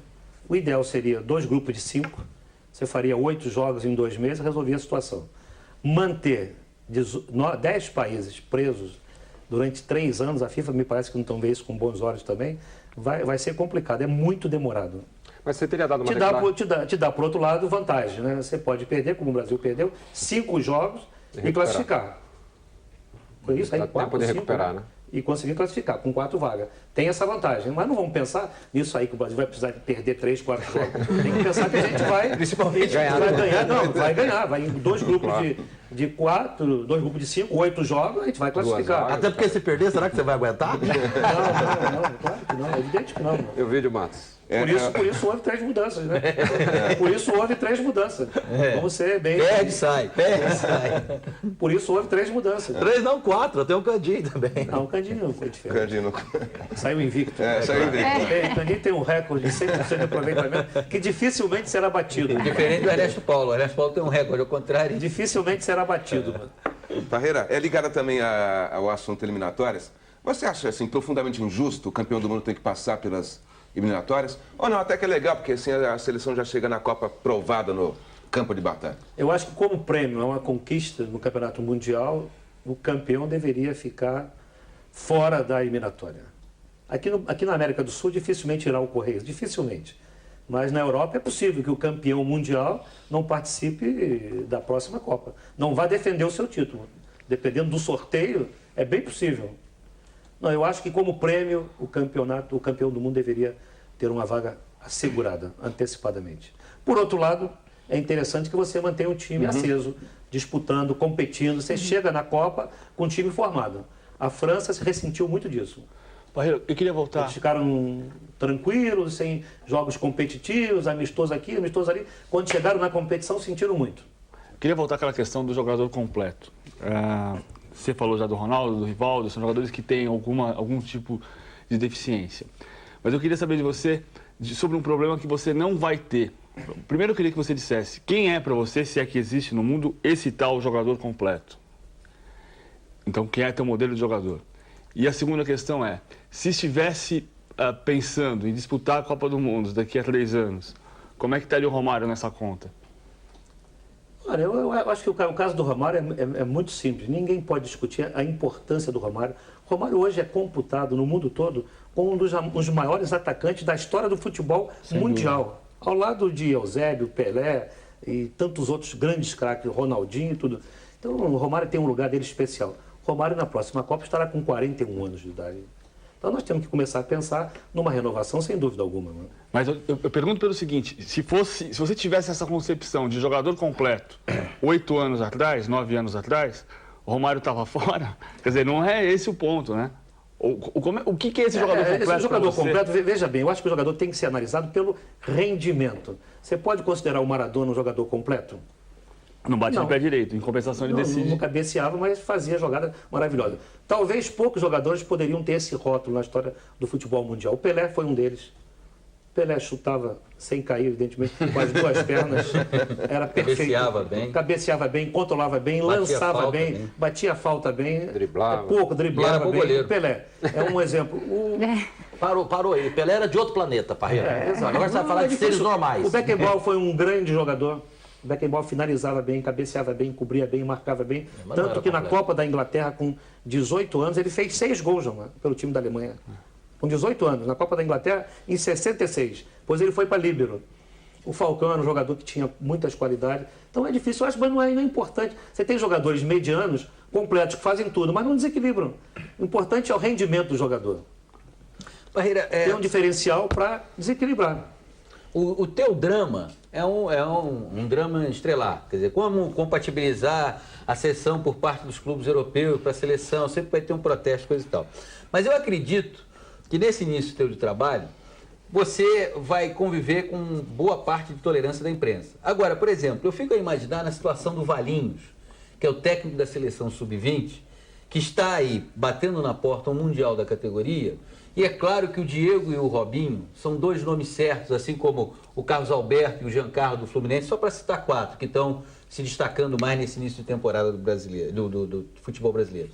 B: O ideal seria 2 grupos de 5, você faria 8 jogos em 2 meses e resolvia a situação. Manter 10 países presos durante 3 anos, a FIFA me parece que não estão vendo isso com bons olhos também, vai ser complicado, é muito demorado.
A: Mas você teria dado uma
B: Te dá, por outro lado, vantagem, né? Você pode perder, como o Brasil perdeu, 5 jogos e classificar. Foi isso aí,
A: dá
B: 4,
A: tempo de
B: 5,
A: recuperar, né?
B: E conseguir classificar com 4 vagas. Tem essa vantagem, mas não vamos pensar nisso aí que o Brasil vai precisar de perder 3, 4 jogos. Tem que pensar que a gente vai, principalmente, vai ganhar. Não, vai ganhar. Vai em 2 grupos de 4, 2 grupos de 5, 8 jogos, a gente vai classificar.
D: Até porque se perder, será que você vai aguentar?
B: Não, claro que não, é evidente que não.
A: Eu vi de Matos.
B: Por isso houve 3 mudanças, né? Por isso houve 3 mudanças. Vamos ser bem...
D: Perde e sai.
B: Por isso houve 3 mudanças.
D: 3 não, 4, tem um Candinho também.
B: Não, o Candinho não foi diferente.
G: Candinho.
B: Saiu invicto.
G: Saiu invicto.
B: O Candinho tem um recorde de 100% de aproveitamento que dificilmente será batido.
E: Diferente do Ernesto Paulo. O Ernesto Paulo tem um recorde, ao contrário.
B: Dificilmente será batido.
G: Parreira, é ligada também ao assunto eliminatórias. Você acha, assim, profundamente injusto o campeão do mundo ter que passar pelas eliminatórias? Ou não, até que é legal, porque assim a seleção já chega na Copa provada no campo de batalha.
B: Eu acho que como prêmio a uma conquista no Campeonato Mundial, o campeão deveria ficar fora da eliminatória. Aqui na América do Sul dificilmente irá ocorrer isso, dificilmente. Mas na Europa é possível que o campeão mundial não participe da próxima Copa. Não vá defender o seu título. Dependendo do sorteio, é bem possível. Não, eu acho que como prêmio o campeão do mundo deveria ter uma vaga assegurada, antecipadamente. Por outro lado, é interessante que você mantenha um time aceso, disputando, competindo. Você chega na Copa com um time formado. A França se ressentiu muito disso.
F: Parreira, eu queria voltar.
B: Eles ficaram tranquilos, sem jogos competitivos, amistoso aqui, amistoso ali. Quando chegaram na competição, sentiram muito.
F: Eu queria voltar àquela questão do jogador completo. Você falou já do Ronaldo, do Rivaldo, são jogadores que têm algum tipo de deficiência. Mas eu queria saber de você sobre um problema que você não vai ter. Primeiro eu queria que você dissesse quem é para você, se é que existe no mundo, esse tal jogador completo. Então, quem é teu modelo de jogador? E a segunda questão é, se estivesse pensando em disputar a Copa do Mundo daqui a 3 anos, como é que estaria o Romário nessa conta?
B: Olha, eu acho que o caso do Romário é muito simples. Ninguém pode discutir a importância do Romário. O Romário hoje é computado no mundo todo como um dos maiores atacantes da história do futebol mundial. Ao lado de Eusébio, Pelé e tantos outros grandes craques, Ronaldinho e tudo. Então o Romário tem um lugar dele especial. O Romário na próxima Copa estará com 41 anos de idade. Então nós temos que começar a pensar numa renovação, sem dúvida alguma. Né?
F: Mas eu pergunto pelo seguinte, se você tivesse essa concepção de jogador completo 8 anos atrás, 9 anos atrás, o Romário estava fora? Quer dizer, não é esse o ponto, né? O que é esse jogador completo?
B: Esse jogador completo, veja bem, eu acho que o jogador tem que ser analisado pelo rendimento. Você pode considerar o Maradona um jogador completo?
F: Não bate no pé direito, em compensação ele decide.
B: Não cabeceava, mas fazia jogada maravilhosa. Talvez poucos jogadores poderiam ter esse rótulo na história do futebol mundial. O Pelé foi um deles. O Pelé chutava sem cair, evidentemente, com as 2 pernas. Era perfeito. Cabeceava bem, controlava bem, lançava bem, batia a falta bem. Driblava bem.
D: Goleiro.
B: O Pelé é um exemplo.
D: Parou aí. Pelé era de outro planeta, Parreira.
B: Exato.
D: Agora você vai falar de seres normais.
B: O Beckenbauer foi um grande jogador. O Beckenbauer finalizava bem, cabeceava bem, cobria bem, marcava bem. Tanto que na Copa da Inglaterra, com 18 anos, ele fez 6 gols pelo time da Alemanha. Com 18 anos, na Copa da Inglaterra, em 66. Depois ele foi para Líbero. O Falcão era um jogador que tinha muitas qualidades. Então é difícil, eu acho, mas não é importante. Você tem jogadores medianos, completos, que fazem tudo, mas não desequilibram. O importante é o rendimento do jogador.
E: Parreira,
B: tem um diferencial para desequilibrar.
E: O teu drama é um drama estrelar. Quer dizer, como compatibilizar a cessão por parte dos clubes europeus para a seleção, sempre vai ter um protesto, coisa e tal. Mas eu acredito que nesse início teu de trabalho, você vai conviver com boa parte de tolerância da imprensa. Agora, por exemplo, eu fico a imaginar na situação do Valinhos, que é o técnico da seleção sub-20, que está aí batendo na porta um mundial da categoria, e é claro que o Diego e o Robinho são dois nomes certos, assim como o Carlos Alberto e o Giancarlo do Fluminense, só para citar 4, que estão se destacando mais nesse início de temporada do futebol brasileiro.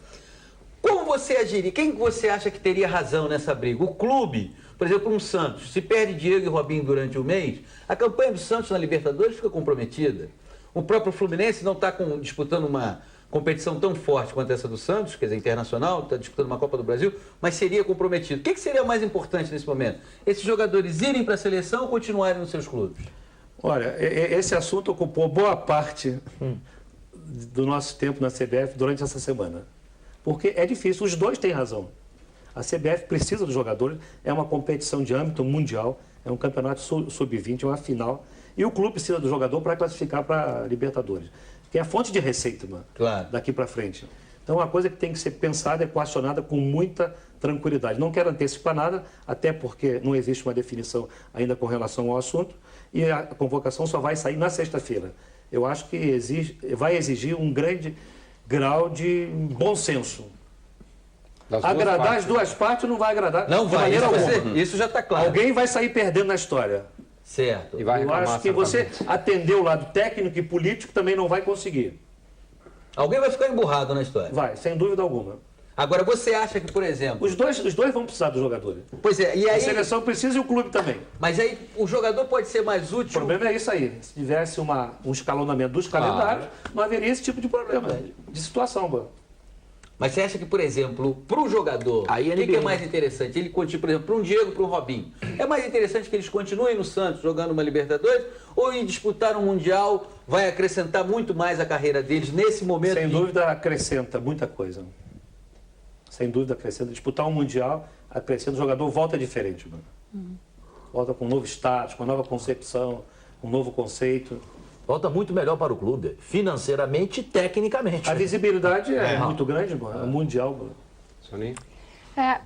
E: Como você agiria? Quem você acha que teria razão nessa briga? O clube, por exemplo, um Santos, se perde Diego e Robinho durante o mês, a campanha do Santos na Libertadores fica comprometida. O próprio Fluminense não está disputando uma competição tão forte quanto essa do Santos, quer dizer, internacional, está disputando uma Copa do Brasil, mas seria comprometido. O que seria mais importante nesse momento? Esses jogadores irem para a seleção ou continuarem nos seus clubes?
B: Olha, esse assunto ocupou boa parte do nosso tempo na CBF durante essa semana. Porque é difícil, os dois têm razão. A CBF precisa dos jogadores, é uma competição de âmbito mundial, é um campeonato sub-20, é uma final, e o clube precisa do jogador para classificar para a Libertadores, que é a fonte de receita, mano,
E: claro,
B: daqui para frente. Então é uma coisa que tem que ser pensada e equacionada com muita tranquilidade. Não quero antecipar nada, até porque não existe uma definição ainda com relação ao assunto, e a convocação só vai sair na sexta-feira. Eu acho que vai exigir um grande grau de bom senso. Agradar as duas partes não vai agradar.
E: Não vai, isso já está claro.
B: Alguém vai sair perdendo na história.
E: Certo.
B: Eu acho que você atender o lado técnico e político também não vai conseguir.
E: Alguém vai ficar emburrado na história.
B: Vai, sem dúvida alguma.
E: Agora, você acha que, por exemplo...
B: Os dois vão precisar dos jogadores.
E: Pois é, e aí...
B: A seleção precisa e o clube também.
E: Mas aí o jogador pode ser mais útil...
B: O problema é isso aí. Se tivesse um escalonamento dos calendários, não haveria esse tipo de problema, de situação, mano.
E: Mas você acha que, por exemplo, para o jogador, o que é mais interessante? Ele continua, por exemplo, para um Diego, para um Robinho, é mais interessante que eles continuem no Santos jogando uma Libertadores ou em disputar um Mundial vai acrescentar muito mais a carreira deles nesse momento?
B: Sem dúvida acrescenta muita coisa. Sem dúvida acrescenta. Disputar um Mundial acrescenta, o jogador volta diferente, mano. Volta com um novo status, com uma nova concepção, um novo conceito.
D: Volta muito melhor para o clube, financeiramente e tecnicamente.
B: A visibilidade é muito grande, mano. É mundial, mano.
A: Soninho?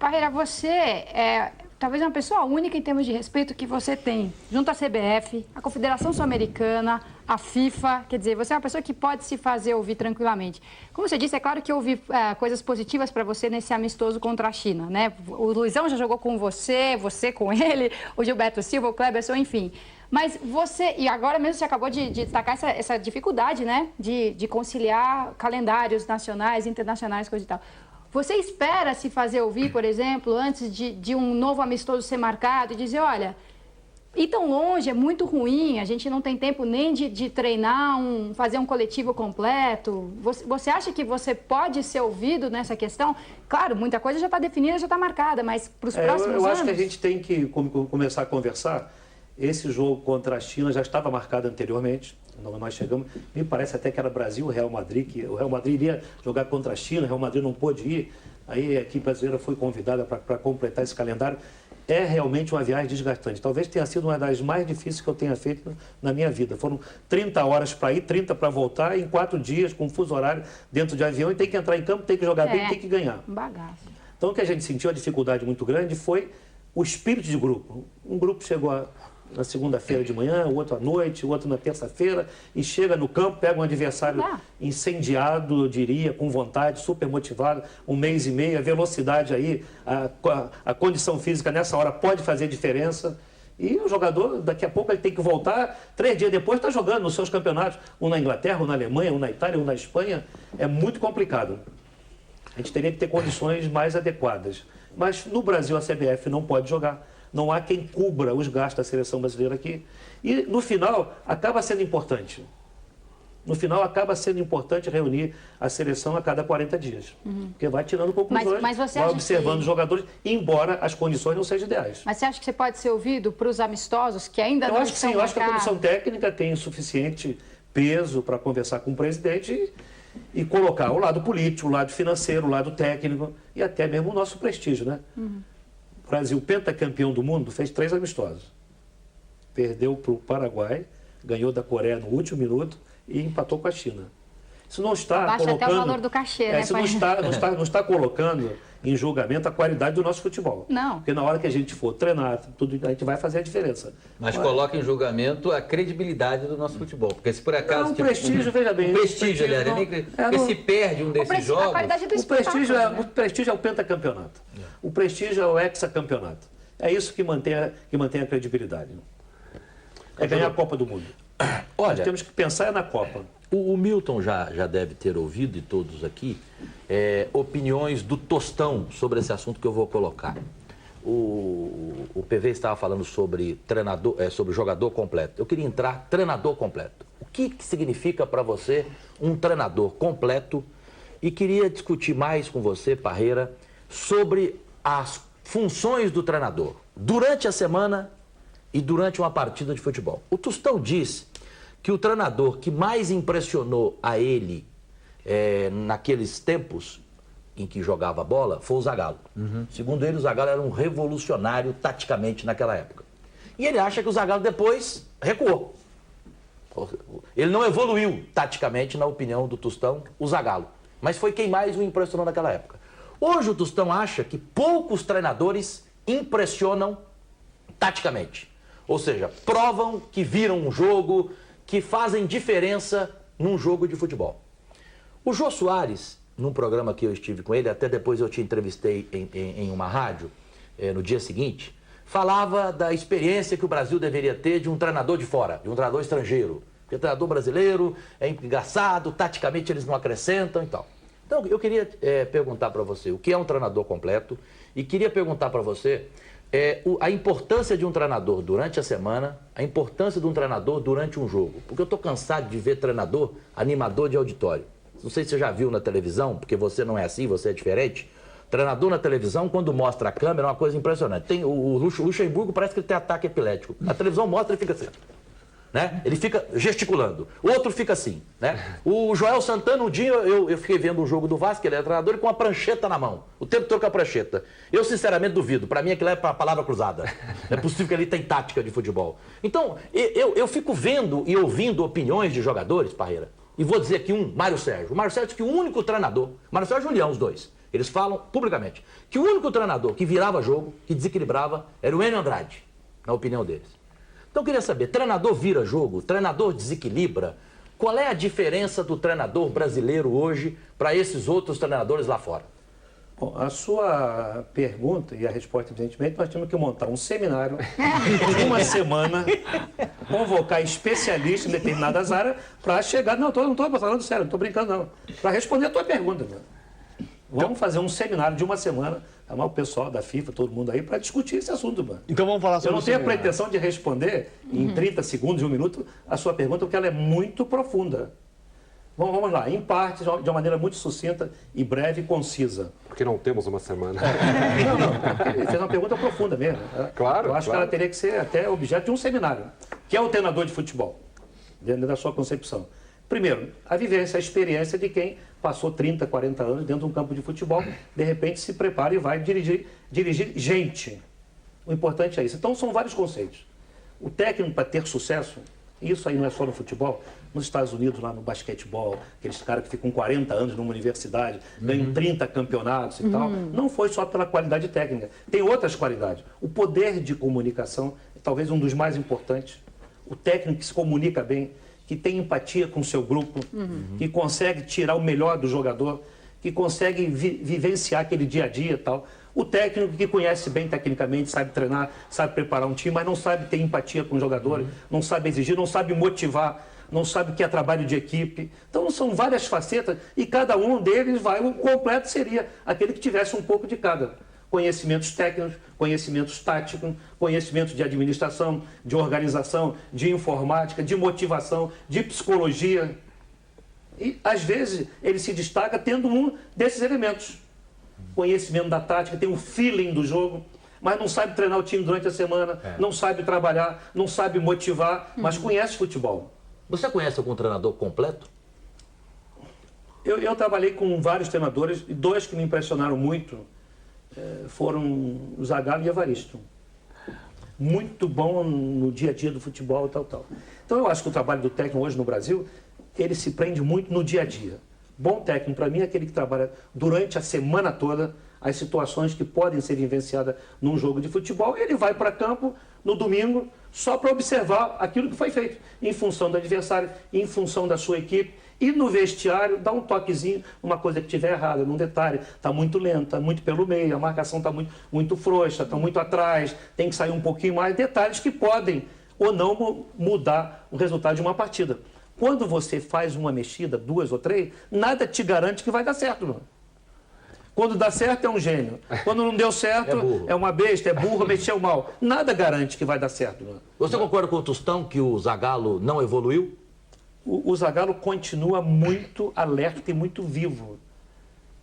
C: Parreira, você é talvez uma pessoa única em termos de respeito que você tem junto à CBF, a Confederação Sul-Americana, a FIFA. Quer dizer, você é uma pessoa que pode se fazer ouvir tranquilamente. Como você disse, é claro que houve coisas positivas para você nesse amistoso contra a China, né? O Luizão já jogou com você com ele, o Gilberto Silva, o Kleberson, enfim. Mas você, e agora mesmo você acabou de destacar essa dificuldade, né, de conciliar calendários nacionais, internacionais, coisa e tal. Você espera se fazer ouvir, por exemplo, antes de um novo amistoso ser marcado e dizer, olha, ir tão longe é muito ruim, a gente não tem tempo nem de treinar, fazer um coletivo completo. Você acha que você pode ser ouvido nessa questão? Claro, muita coisa já está definida, já está marcada, mas para os próximos anos...
B: Eu acho que a gente tem que começar a conversar. Esse jogo contra a China já estava marcado anteriormente, nós chegamos, me parece até que era Brasil e Real Madrid, que o Real Madrid iria jogar contra a China, o Real Madrid não pôde ir, aí a equipe brasileira foi convidada para completar esse calendário. É realmente uma viagem desgastante, talvez tenha sido uma das mais difíceis que eu tenha feito na minha vida. Foram 30 horas para ir, 30 para voltar, em 4 dias, com fuso horário, dentro de avião, e tem que entrar em campo, tem que jogar bem, tem que ganhar.
C: Bagaço.
B: Então o que a gente sentiu, a dificuldade muito grande, foi o espírito de grupo. Um grupo chegou na segunda-feira de manhã, o outro à noite, o outro na terça-feira, e chega no campo, pega um adversário incendiado, eu diria, com vontade, super motivado, 1 mês e meio, a velocidade aí, a condição física nessa hora pode fazer diferença. E o jogador, daqui a pouco, ele tem que voltar, 3 dias depois está jogando nos seus campeonatos, um na Inglaterra, um na Alemanha, um na Itália, um na Espanha. É muito complicado. A gente teria que ter condições mais adequadas. Mas no Brasil a CBF não pode jogar. Não há quem cubra os gastos da seleção brasileira aqui. E, no final, acaba sendo importante. No final, acaba sendo importante reunir a seleção a cada 40 dias. Porque vai tirando conclusões,
C: mas você
B: vai
C: acha
B: observando os jogadores, embora as condições não sejam ideais.
C: Mas você acha que você pode ser ouvido para os amistosos que ainda não estão marcados?
B: Eu acho que a comissão técnica tem suficiente peso para conversar com o presidente e colocar o lado político, o lado financeiro, o lado técnico e até mesmo o nosso prestígio, né? O Brasil, pentacampeão do mundo, fez 3 amistosos. Perdeu para o Paraguai, ganhou da Coreia no último minuto e empatou com a China. Isso não está
C: Baixa
B: colocando...
C: até o valor do cachê, né?
B: Isso não está colocando em julgamento a qualidade do nosso futebol.
C: Não.
B: Porque na hora que a gente for treinar, tudo, a gente vai fazer a diferença.
E: Mas coloca em julgamento a credibilidade do nosso futebol. Porque se por acaso...
B: Não, prestígio, veja bem.
E: Prestígio, aliás. Porque se perde um desses jogos...
C: A qualidade do
B: O prestígio
C: espetáculo,
B: o prestígio é o pentacampeonato. O prestígio é o hexacampeonato. É isso que mantém a credibilidade. É ganhar a Copa do Mundo.
D: Olha,
B: Nós temos que pensar na Copa.
D: O Milton já deve ter ouvido, de todos aqui, opiniões do Tostão sobre esse assunto que eu vou colocar. O PV estava falando sobre treinador, sobre jogador completo. Eu queria entrar treinador completo. O que significa para você um treinador completo? E queria discutir mais com você, Parreira, sobre as funções do treinador durante a semana e durante uma partida de futebol. O Tostão diz que o treinador que mais impressionou a ele naqueles tempos em que jogava bola foi o Zagallo. Segundo ele, o Zagallo era um revolucionário taticamente naquela época. E ele acha que o Zagallo depois recuou. Ele não evoluiu taticamente, na opinião do Tostão, o Zagallo. Mas foi quem mais o impressionou naquela época. Hoje o Tostão acha que poucos treinadores impressionam taticamente. Ou seja, provam que viram um jogo, que fazem diferença num jogo de futebol. O Jô Soares, num programa que eu estive com ele, até depois eu te entrevistei em uma rádio, no dia seguinte, falava da experiência que o Brasil deveria ter de um treinador de fora, de um treinador estrangeiro. Porque o treinador brasileiro é engraçado, taticamente eles não acrescentam e tal. Então, eu queria perguntar para você o que é um treinador completo e queria perguntar para você a importância de um treinador durante a semana, a importância de um treinador durante um jogo. Porque eu estou cansado de ver treinador animador de auditório. Não sei se você já viu na televisão, porque você não é assim, você é diferente. Treinador na televisão, quando mostra a câmera, é uma coisa impressionante. Tem o Luxemburgo, parece que ele tem ataque epilético. Na televisão mostra, ele fica assim. Né? Ele fica gesticulando. O outro fica assim. Né? O Joel Santana, um dia eu fiquei vendo um jogo do Vasco, ele é treinador, e com a prancheta na mão. O tempo todo com a prancheta. Eu, sinceramente, duvido. Para mim, aquilo é para palavra cruzada. É possível que ele tem tática de futebol. Então, eu fico vendo e ouvindo opiniões de jogadores, Parreira, e vou dizer aqui Mário Sérgio. O Mário Sérgio que o único treinador, Mário Sérgio e Julião, os dois, eles falam publicamente, que o único treinador que virava jogo, que desequilibrava, era o Enio Andrade, na opinião deles. Então eu queria saber, treinador vira jogo, treinador desequilibra, qual é a diferença do treinador brasileiro hoje para esses outros treinadores lá fora?
B: Bom, a sua pergunta e a resposta, evidentemente, nós temos que montar um seminário de uma semana, convocar especialistas em determinadas áreas para chegar... Não estou falando sério, não estou brincando não. Para responder a tua pergunta. Meu. Vamos fazer um seminário de uma semana, chamar o pessoal da FIFA, todo mundo aí, para discutir esse assunto, mano.
F: Então vamos falar sobre
B: Eu não tenho a pretensão de responder em 30 segundos, 1 minuto, a sua pergunta, porque ela é muito profunda. Vamos lá, em parte, de uma maneira muito sucinta e breve e concisa.
A: Porque não temos uma semana.
B: Não, ele fez uma pergunta profunda mesmo.
A: Claro,
B: eu acho que ela teria que ser até objeto de um seminário. Que é o treinador de futebol, dentro da sua concepção. Primeiro, a vivência, a experiência de quem passou 30, 40 anos dentro de um campo de futebol, de repente se prepara e vai dirigir gente. O importante é isso. Então, são vários conceitos. O técnico, para ter sucesso, isso aí não é só no futebol, nos Estados Unidos, lá no basquetebol, aqueles caras que ficam 40 anos numa universidade, ganham 30 campeonatos e tal, não foi só pela qualidade técnica. Tem outras qualidades. O poder de comunicação é talvez um dos mais importantes. O técnico que se comunica bem, que tem empatia com o seu grupo, que consegue tirar o melhor do jogador, que consegue vivenciar aquele dia a dia e tal. O técnico que conhece bem tecnicamente, sabe treinar, sabe preparar um time, mas não sabe ter empatia com os jogadores, não sabe exigir, não sabe motivar, não sabe o que é trabalho de equipe. Então são várias facetas e cada um deles o completo seria aquele que tivesse um pouco de cada. Conhecimentos técnicos, conhecimentos táticos, conhecimentos de administração, de organização, de informática, de motivação, de psicologia. E, às vezes, ele se destaca tendo um desses elementos. Conhecimento da tática, tem um feeling do jogo, mas não sabe treinar o time durante a semana, não sabe trabalhar, não sabe motivar, mas conhece futebol.
D: Você conhece algum treinador completo?
B: Eu trabalhei com vários treinadores, e dois que me impressionaram muito foram o Zagallo e o Evaristo. Muito bom no dia a dia do futebol e tal. Então eu acho que o trabalho do técnico hoje no Brasil, ele se prende muito no dia a dia. Bom técnico para mim é aquele que trabalha durante a semana toda as situações que podem ser vivenciadas num jogo de futebol, ele vai para campo no domingo só para observar aquilo que foi feito, em função do adversário, em função da sua equipe, e no vestiário dá um toquezinho, uma coisa que estiver errada, num detalhe, está muito lenta, muito pelo meio, a marcação está muito frouxa, está muito atrás, tem que sair um pouquinho mais, detalhes que podem ou não mudar o resultado de uma partida. Quando você faz uma mexida, 2 ou 3, nada te garante que vai dar certo, mano. Quando dá certo é um gênio. Quando não deu certo é uma besta, é burro, mexeu mal. Nada garante que vai dar certo, mano.
D: Você concorda com o Tostão que o Zagallo não evoluiu?
B: O Zagallo continua muito alerta e muito vivo.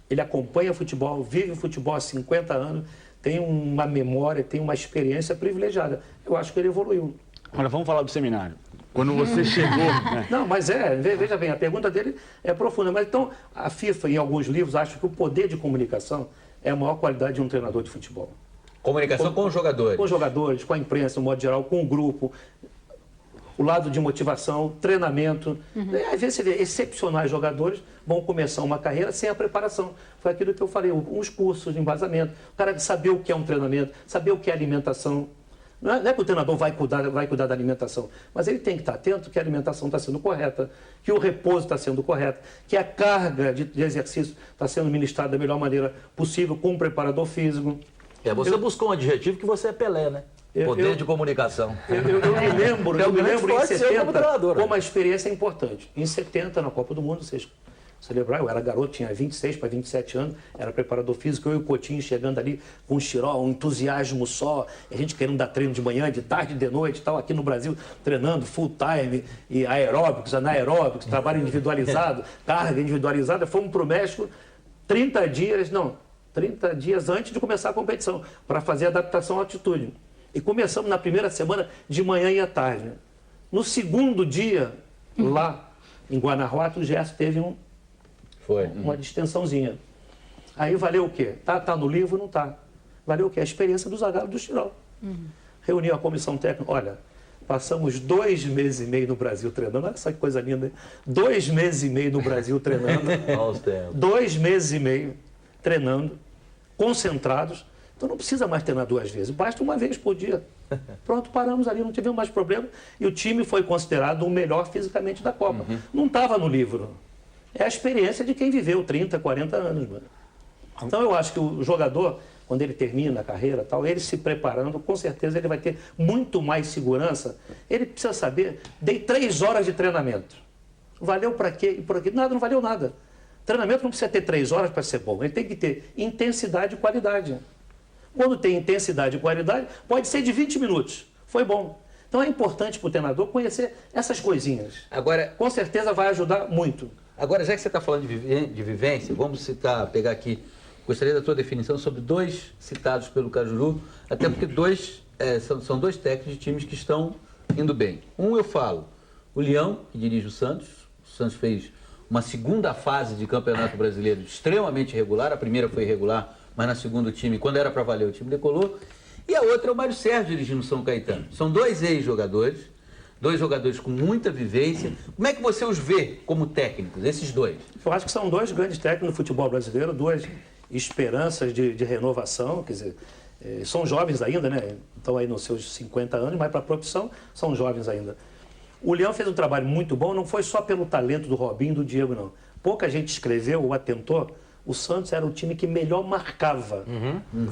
B: Ele acompanha futebol, vive futebol há 50 anos, tem uma memória, tem uma experiência privilegiada. Eu acho que ele evoluiu.
F: Agora vamos falar do seminário. Quando você chegou... Né?
B: Não, mas veja bem, a pergunta dele é profunda. Mas então, a FIFA, em alguns livros, acha que o poder de comunicação é a maior qualidade de um treinador de futebol.
E: Comunicação com os jogadores.
B: Com os jogadores, com a imprensa, no modo geral, com o grupo. O lado de motivação, treinamento. Às vezes você vê excepcionais jogadores vão começar uma carreira sem a preparação. Foi aquilo que eu falei, uns cursos de embasamento. O cara de saber o que é um treinamento, saber o que é alimentação. Não é que o treinador vai cuidar da alimentação, mas ele tem que estar atento que a alimentação está sendo correta, que o repouso está sendo correto, que a carga de exercício está sendo ministrada da melhor maneira possível com um preparador físico.
D: Você buscou um adjetivo que você é Pelé, né? Poder de comunicação.
B: Eu me lembro em 70 como a experiência é importante. Em 70, na Copa do Mundo, vocês celebrar, eu era garoto, tinha 26 para 27 anos, era preparador físico, eu e o Coutinho chegando ali com um xiró, um entusiasmo só, a gente querendo dar treino de manhã, de tarde, de noite e tal, aqui no Brasil, treinando full time, e aeróbicos, anaeróbicos, trabalho individualizado, carga individualizada, fomos para o México 30 dias antes de começar a competição, para fazer adaptação à altitude. E começamos na primeira semana de manhã e à tarde. No segundo dia, lá em Guanajuato, o Gerson teve uma distensãozinha. Aí valeu o quê? Tá no livro? Não tá. Valeu o quê? A experiência do Zagallo do Chirol. Reuniu a comissão técnica. Olha, passamos 2 meses e meio no Brasil treinando. Olha só que coisa linda, hein? 2 meses e meio no Brasil treinando. 2 meses e meio treinando, concentrados. Então não precisa mais treinar 2 vezes, basta uma vez por dia. Pronto, paramos ali, não tivemos mais problema. E o time foi considerado o melhor fisicamente da Copa. Não estava no livro. É a experiência de quem viveu 30, 40 anos, mano. Então eu acho que o jogador, quando ele termina a carreira, tal, ele se preparando, com certeza ele vai ter muito mais segurança. Ele precisa saber, dei 3 horas de treinamento. Valeu para quê e por quê? Nada, não valeu nada. Treinamento não precisa ter 3 horas para ser bom, ele tem que ter intensidade e qualidade. Quando tem intensidade e qualidade, pode ser de 20 minutos. Foi bom. Então é importante para o treinador conhecer essas coisinhas.
E: Agora,
B: com certeza vai ajudar muito.
E: Agora, já que você está falando de vivência, vamos pegar aqui, gostaria da tua definição sobre 2 citados pelo Cajuru, até porque são 2 técnicos de times que estão indo bem. Eu falo, o Leão, que dirige o Santos fez uma segunda fase de Campeonato Brasileiro extremamente irregular, a primeira foi irregular, mas na segunda quando era para valer, o time decolou. E a outra é o Mário Sérgio dirigindo o São Caetano. São 2 ex-jogadores, 2 jogadores com muita vivência. Como é que você os vê como técnicos, esses 2?
B: Eu acho que são 2 grandes técnicos do futebol brasileiro, 2 esperanças de renovação, quer dizer, são jovens ainda, né? Estão aí nos seus 50 anos, mas para a profissão são jovens ainda. O Leão fez um trabalho muito bom, não foi só pelo talento do Robinho e do Diego, não. Pouca gente escreveu ou atentou. O Santos era o time que melhor marcava.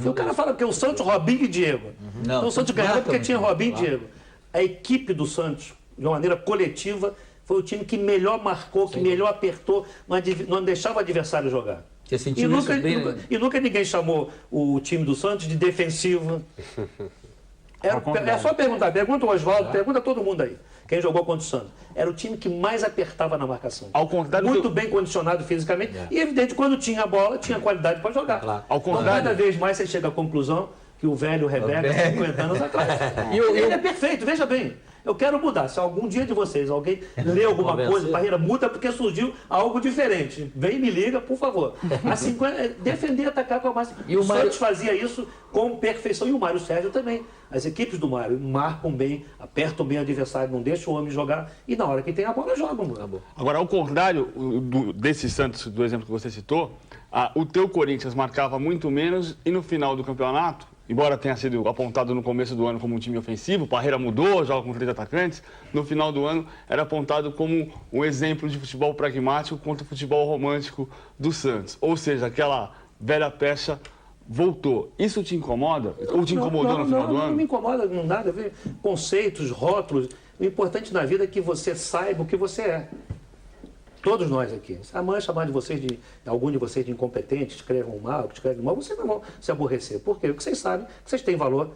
B: O cara fala que o Santos, Robinho e Diego. Então o Santos ganhava porque tinha Robinho e Diego. A equipe do Santos, de uma maneira coletiva, foi o time que melhor marcou, que melhor apertou, não deixava o adversário jogar. E nunca ninguém chamou o time do Santos de defensivo. É só perguntar. Pergunta o Oswaldo, pergunta todo mundo aí. Quem jogou contra o Santos. Era o time que mais apertava na marcação. Muito bem condicionado fisicamente. E, evidente, quando tinha a bola, tinha qualidade para jogar.
F: Claro.
B: Então, cada vez mais você chega à conclusão que o velho Rebeca, 50 anos atrás. Ele é perfeito, veja bem. Eu quero mudar. Se algum dia de vocês, alguém lê alguma coisa, Parreira, muda porque surgiu algo diferente. Vem e me liga, por favor. Assim, defender e atacar com a máxima. E o Santos fazia isso com perfeição, e o Mário Sérgio também. As equipes do Mário marcam bem, apertam bem o adversário, não deixam o homem jogar, e na hora que tem a bola, jogam.
F: Agora, ao contrário desse Santos, do exemplo que você citou, o teu Corinthians marcava muito menos, e no final do campeonato, embora tenha sido apontado no começo do ano como um time ofensivo, o Parreira mudou, joga com 3 atacantes, no final do ano era apontado como um exemplo de futebol pragmático contra o futebol romântico do Santos. Ou seja, aquela velha peça voltou. Isso te incomoda? Ou te incomodou no final do ano?
B: Não me incomoda, não nada a ver. Conceitos, rótulos. O importante na vida é que você saiba o que você é. Todos nós aqui. Amanhã chamar de vocês, algum de vocês de incompetente, escrevam mal, vocês não vão se aborrecer. Por quê? Porque vocês sabem que vocês têm valor,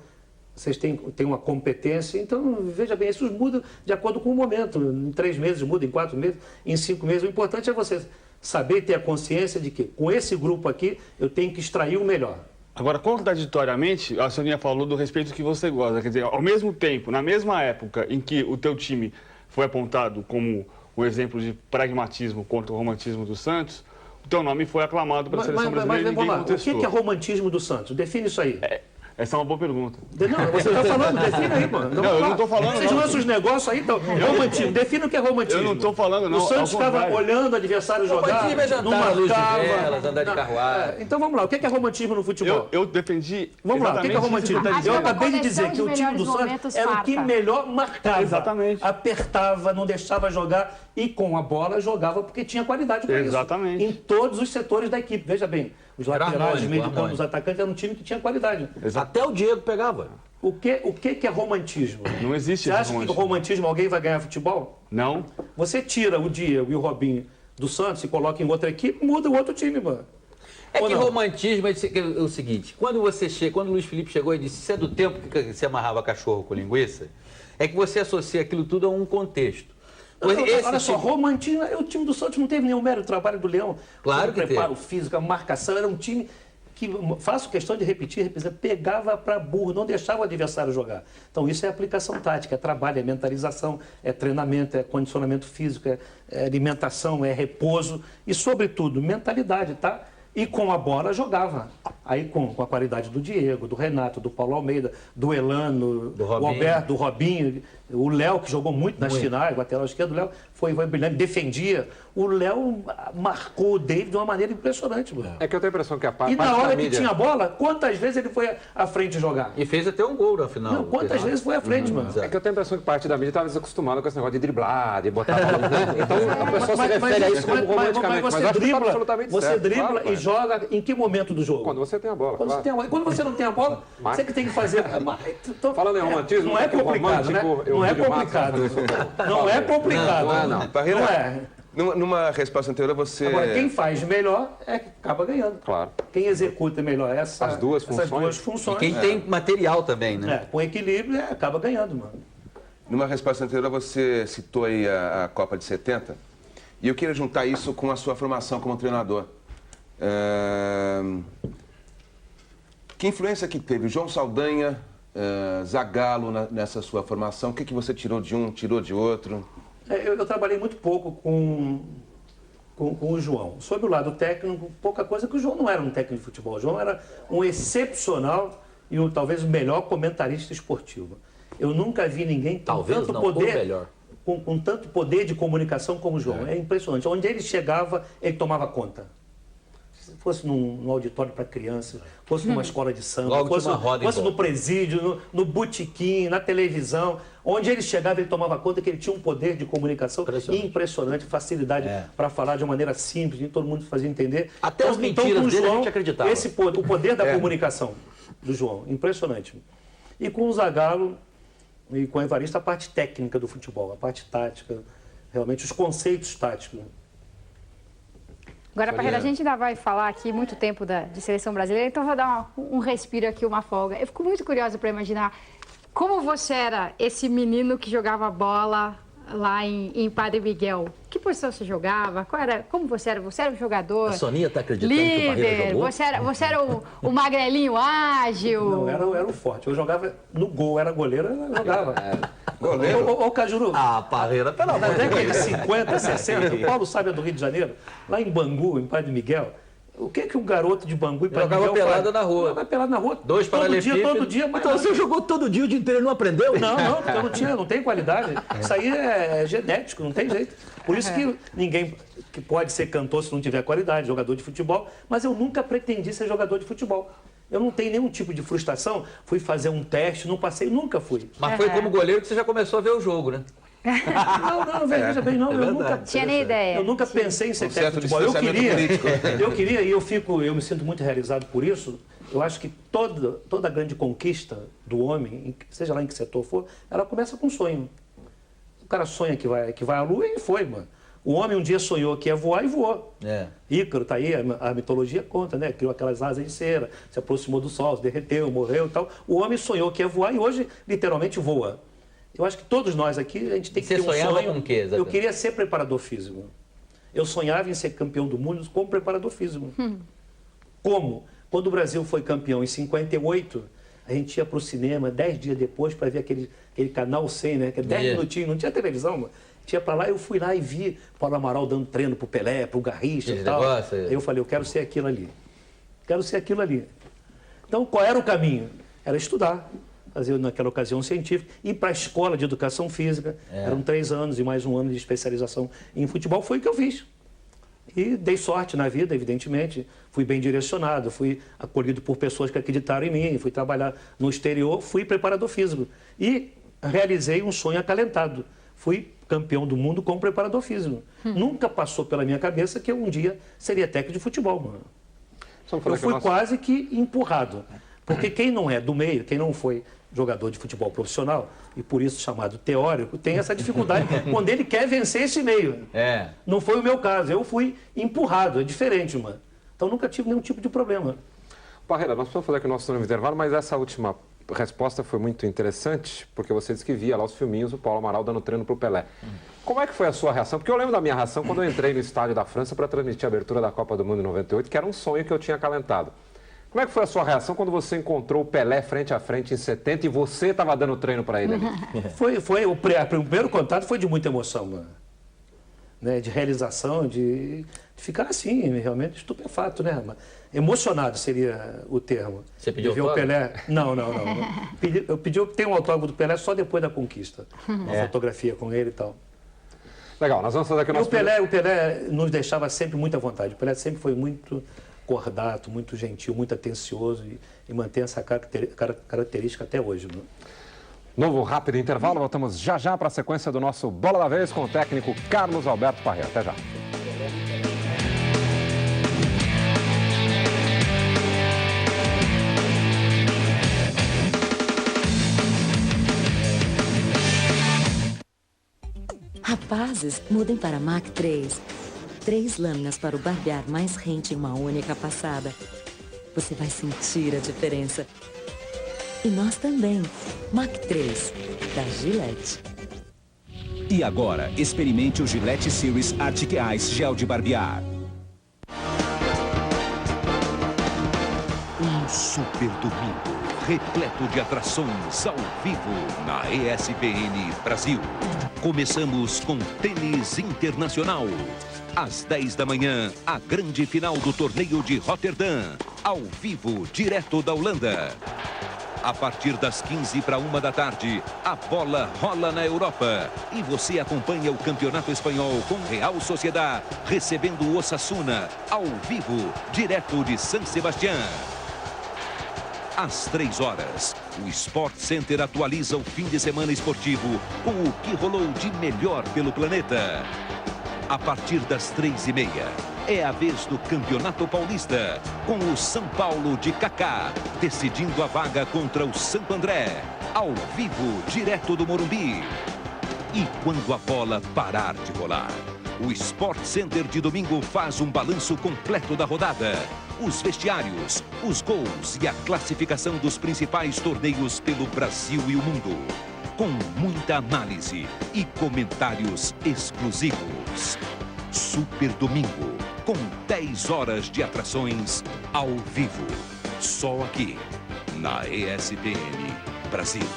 B: vocês têm uma competência. Então, veja bem, isso muda de acordo com o momento. Em 3 meses muda, em 4 meses, em 5 meses. O importante é você saber e ter a consciência de que, com esse grupo aqui, eu tenho que extrair o melhor.
F: Agora, contraditoriamente, a Soninha falou do respeito que você gosta. Quer dizer, ao mesmo tempo, na mesma época em que o teu time foi apontado como o exemplo de pragmatismo contra o romantismo do Santos, o teu nome foi aclamado para a seleção brasileira e ninguém contestou.
B: O que é romantismo do Santos? Define isso aí.
F: Essa é uma boa pergunta.
B: Não, você está falando, defina aí, mano.
F: Não, eu não estou falando,
B: Vocês lançam os negócios aí, então. Romantismo, defina o que é romantismo.
F: Eu não estou falando, não.
B: O Santos ficava olhando o adversário jogar, não marcava.
E: Andar de carruagem.
B: Então vamos lá, o que é romantismo no futebol?
F: Eu defendi.
B: Vamos lá, o que é romantismo? Eu acabei de dizer que o time do Santos era o que melhor marcava.
F: Exatamente.
B: Apertava, não deixava jogar e com a bola jogava porque tinha qualidade para isso.
F: Exatamente.
B: Em todos os setores da equipe. Veja bem, os laterais, os meio de campo, os atacantes, era um time que tinha qualidade.
E: Até o Diego pegava.
B: O que é romantismo?
F: Não existe
B: Você acha que o romantismo alguém vai ganhar futebol?
F: Não.
B: Você tira o Diego e o Robinho do Santos e coloca em outra equipe, muda o outro time, mano.
E: É que romantismo é o seguinte, quando o Luiz Felipe chegou e disse, isso é do tempo que você amarrava cachorro com linguiça, é que você associa aquilo tudo a um contexto.
B: Olha só, romantismo, o time do Santos não teve nenhum mero trabalho do Leão.
E: Claro que teve.
B: O preparo físico, a marcação, era um time que, faço questão de repetir, pegava para burro, não deixava o adversário jogar. Então isso é aplicação tática, é trabalho, é mentalização, é treinamento, é condicionamento físico, é alimentação, é repouso e, sobretudo, mentalidade, tá? E com a bola jogava. Aí com a qualidade do Diego, do Renato, do Paulo Almeida, do Elano, do Alberto, do Robinho, o Léo, que jogou muito nas finais, o lateral esquerdo, o Léo foi brilhante, defendia. O Léo marcou o David de uma maneira impressionante, mano.
A: É que eu tenho a impressão que a parte
B: E na hora que tinha bola, quantas vezes ele foi à frente jogar?
E: E fez até um gol na final.
B: Não, quantas vezes foi à frente, mano?
A: É que eu tenho a impressão que parte da mídia estava desacostumada com esse negócio de driblar, de botar a bola no gol. Então a pessoa se refere a isso como romanticamente.
B: Mas você dribla e joga em que momento do jogo?
A: Quando você tem a bola.
B: Quando você não tem a bola, você que tem que fazer.
A: Falando em romantismo,
B: não é complicado, né? Não é complicado. Não é complicado.
G: Não. Parreira, numa resposta anterior, você...
B: Agora, quem faz melhor é que acaba ganhando.
A: Claro.
B: Quem executa melhor essas duas funções.
E: E quem tem material também, né?
B: Com equilíbrio, acaba ganhando, mano.
G: Numa resposta anterior, você citou aí a Copa de 70. E eu queria juntar isso com a sua formação como treinador. Que influência que teve João Saldanha, Zagallo nessa sua formação? O que você tirou de um, tirou de outro?
B: Eu trabalhei muito pouco com o João. Sob o lado técnico, pouca coisa, que o João não era um técnico de futebol. O João era um excepcional e talvez o melhor comentarista esportivo. Eu nunca vi ninguém com tanto poder, com tanto poder de comunicação como o João. É impressionante. Onde ele chegava, ele tomava conta. Se fosse num auditório para crianças, fosse numa escola de samba, fosse no presídio, no botequim, na televisão, onde ele chegava, ele tomava conta que ele tinha um poder de comunicação impressionante, facilidade para falar de uma maneira simples, e todo mundo fazia entender.
E: Até as mentiras dele a gente acreditava.
B: O poder da comunicação do João, impressionante. E com o Zagallo e com o Evaristo, a parte técnica do futebol, a parte tática, realmente os conceitos táticos.
C: Agora, Parreira, a gente ainda vai falar aqui muito tempo de seleção brasileira, então vou dar um respiro aqui, uma folga. Eu fico muito curiosa para imaginar como você era esse menino que jogava bola lá em Padre Miguel. Que posição você jogava? Como você era? Você era um jogador
E: A Soninha está acreditando que o Parreira jogou?
C: Você era o magrelinho ágil?
B: Não, era o forte. Eu jogava no gol, era goleiro, eu jogava. Ô, Cajuru.
D: Parreira, pelo amor
B: Na
D: de
B: década de
D: Deus.
B: 50, 60, o Paulo Sábia do Rio de Janeiro, lá em Bangu, em Padre Miguel, o que um garoto de Bangu e Padre
E: Jogava
B: Miguel
E: pelada na rua.
B: Jogava pelada na rua.
E: 2 paralelepípedos.
B: Todo dia. Mas
D: Então você jogou todo dia o dia inteiro e não aprendeu?
B: Não, porque eu não tenho qualidade. Isso aí é genético, não tem jeito. Por isso que ninguém que pode ser cantor se não tiver qualidade, jogador de futebol, mas eu nunca pretendi ser jogador de futebol. Eu não tenho nenhum tipo de frustração. Fui fazer um teste, não passei, nunca fui.
E: Mas foi como goleiro que você já começou a ver o jogo, né?
B: Não, veja bem, não. Eu nunca
C: Tinha nem ideia.
B: Eu nunca pensei em ser técnico de futebol. Eu queria, e eu me sinto muito realizado por isso. Eu acho que toda grande conquista do homem, seja lá em que setor for, ela começa com um sonho. O cara sonha que vai à lua e foi, mano. O homem um dia sonhou que ia voar e voou. Ícaro, tá aí, a mitologia conta, né? Criou aquelas asas de cera, se aproximou do sol, se derreteu, morreu e tal. O homem sonhou que ia voar e hoje, literalmente, voa. Eu acho que todos nós aqui, a gente tem que ter um sonho.
E: Você sonhava com o quê, exatamente?
B: Eu queria ser preparador físico. Eu sonhava em ser campeão do mundo como preparador físico. Como? Quando o Brasil foi campeão em 58, a gente ia para o cinema 10 dias depois para ver aquele canal 100, né? Que é 10 minutinhos, não tinha televisão, mano. Tinha para lá, eu fui lá e vi Paulo Amaral dando treino pro Pelé, pro Garrincha e tal. Aí eu falei, eu quero ser aquilo ali. Quero ser aquilo ali. Então, qual era o caminho? Era estudar. Fazer, naquela ocasião, científica, ir para a escola de educação física. Eram 3 anos e mais 1 ano de especialização em futebol. Foi o que eu fiz. E dei sorte na vida, evidentemente. Fui bem direcionado, fui acolhido por pessoas que acreditaram em mim. Fui trabalhar no exterior, fui preparador físico. E realizei um sonho acalentado. Fui campeão do mundo como preparador físico. Nunca passou pela minha cabeça que eu um dia seria técnico de futebol, mano. Eu fui quase que empurrado. Porque quem não é do meio, quem não foi jogador de futebol profissional, e por isso chamado teórico, tem essa dificuldade quando ele quer vencer esse meio. Não foi o meu caso, eu fui empurrado, é diferente, mano. Então nunca tive nenhum tipo de problema.
A: Parreira, nós precisamos fazer aqui o nosso intervalo, mas essa última resposta foi muito interessante, porque você disse que via lá os filminhos, o Paulo Amaral dando treino pro Pelé. Como é que foi a sua reação? Porque eu lembro da minha reação quando eu entrei no estádio da França para transmitir a abertura da Copa do Mundo em 98, que era um sonho que eu tinha acalentado. Como é que foi a sua reação quando você encontrou o Pelé frente a frente em 70 e você estava dando treino para ele ali?
B: O primeiro contato foi de muita emoção, mano. Né? De realização, de ficar assim, realmente estupefato, né, mano? Emocionado seria o termo.
E: Você pediu
B: autógrafo? O Pelé? Não. Eu tenho um autógrafo do Pelé só depois da conquista. Uma fotografia com ele e tal.
A: Legal, nós vamos fazer aqui o nosso...
B: O Pelé nos deixava sempre muita vontade. O Pelé sempre foi muito cordato, muito gentil, muito atencioso e mantém essa característica até hoje. Né?
A: Novo rápido intervalo, voltamos já para a sequência do nosso Bola da Vez com o técnico Carlos Alberto Parreira. Até já.
J: Rapazes, mudem para Mach 3. 3 lâminas para o barbear mais rente em uma única passada. Você vai sentir a diferença. E nós também. Mach 3, da Gillette.
K: E agora, experimente o Gillette Series Arctic Ice Gel de barbear.
I: Um super domingo repleto de atrações ao vivo na ESPN Brasil. Começamos com tênis internacional. Às 10 da manhã, a grande final do torneio de Rotterdam, ao vivo, direto da Holanda. A partir das 15 para 1 da tarde, a bola rola na Europa. E você acompanha o Campeonato Espanhol com Real Sociedad, recebendo o Osasuna, ao vivo, direto de San Sebastián. Às 3 horas, o Sport Center atualiza o fim de semana esportivo com o que rolou de melhor pelo planeta. A partir das 3h30, é a vez do Campeonato Paulista, com o São Paulo de Kaká, decidindo a vaga contra o Santo André, ao vivo, direto do Morumbi. E quando a bola parar de rolar, o Sport Center de domingo faz um balanço completo da rodada, os vestiários, os gols e a classificação dos principais torneios pelo Brasil e o mundo. Com muita análise e comentários exclusivos. Super Domingo, com 10 horas de atrações ao vivo. Só aqui, na ESPN Brasil.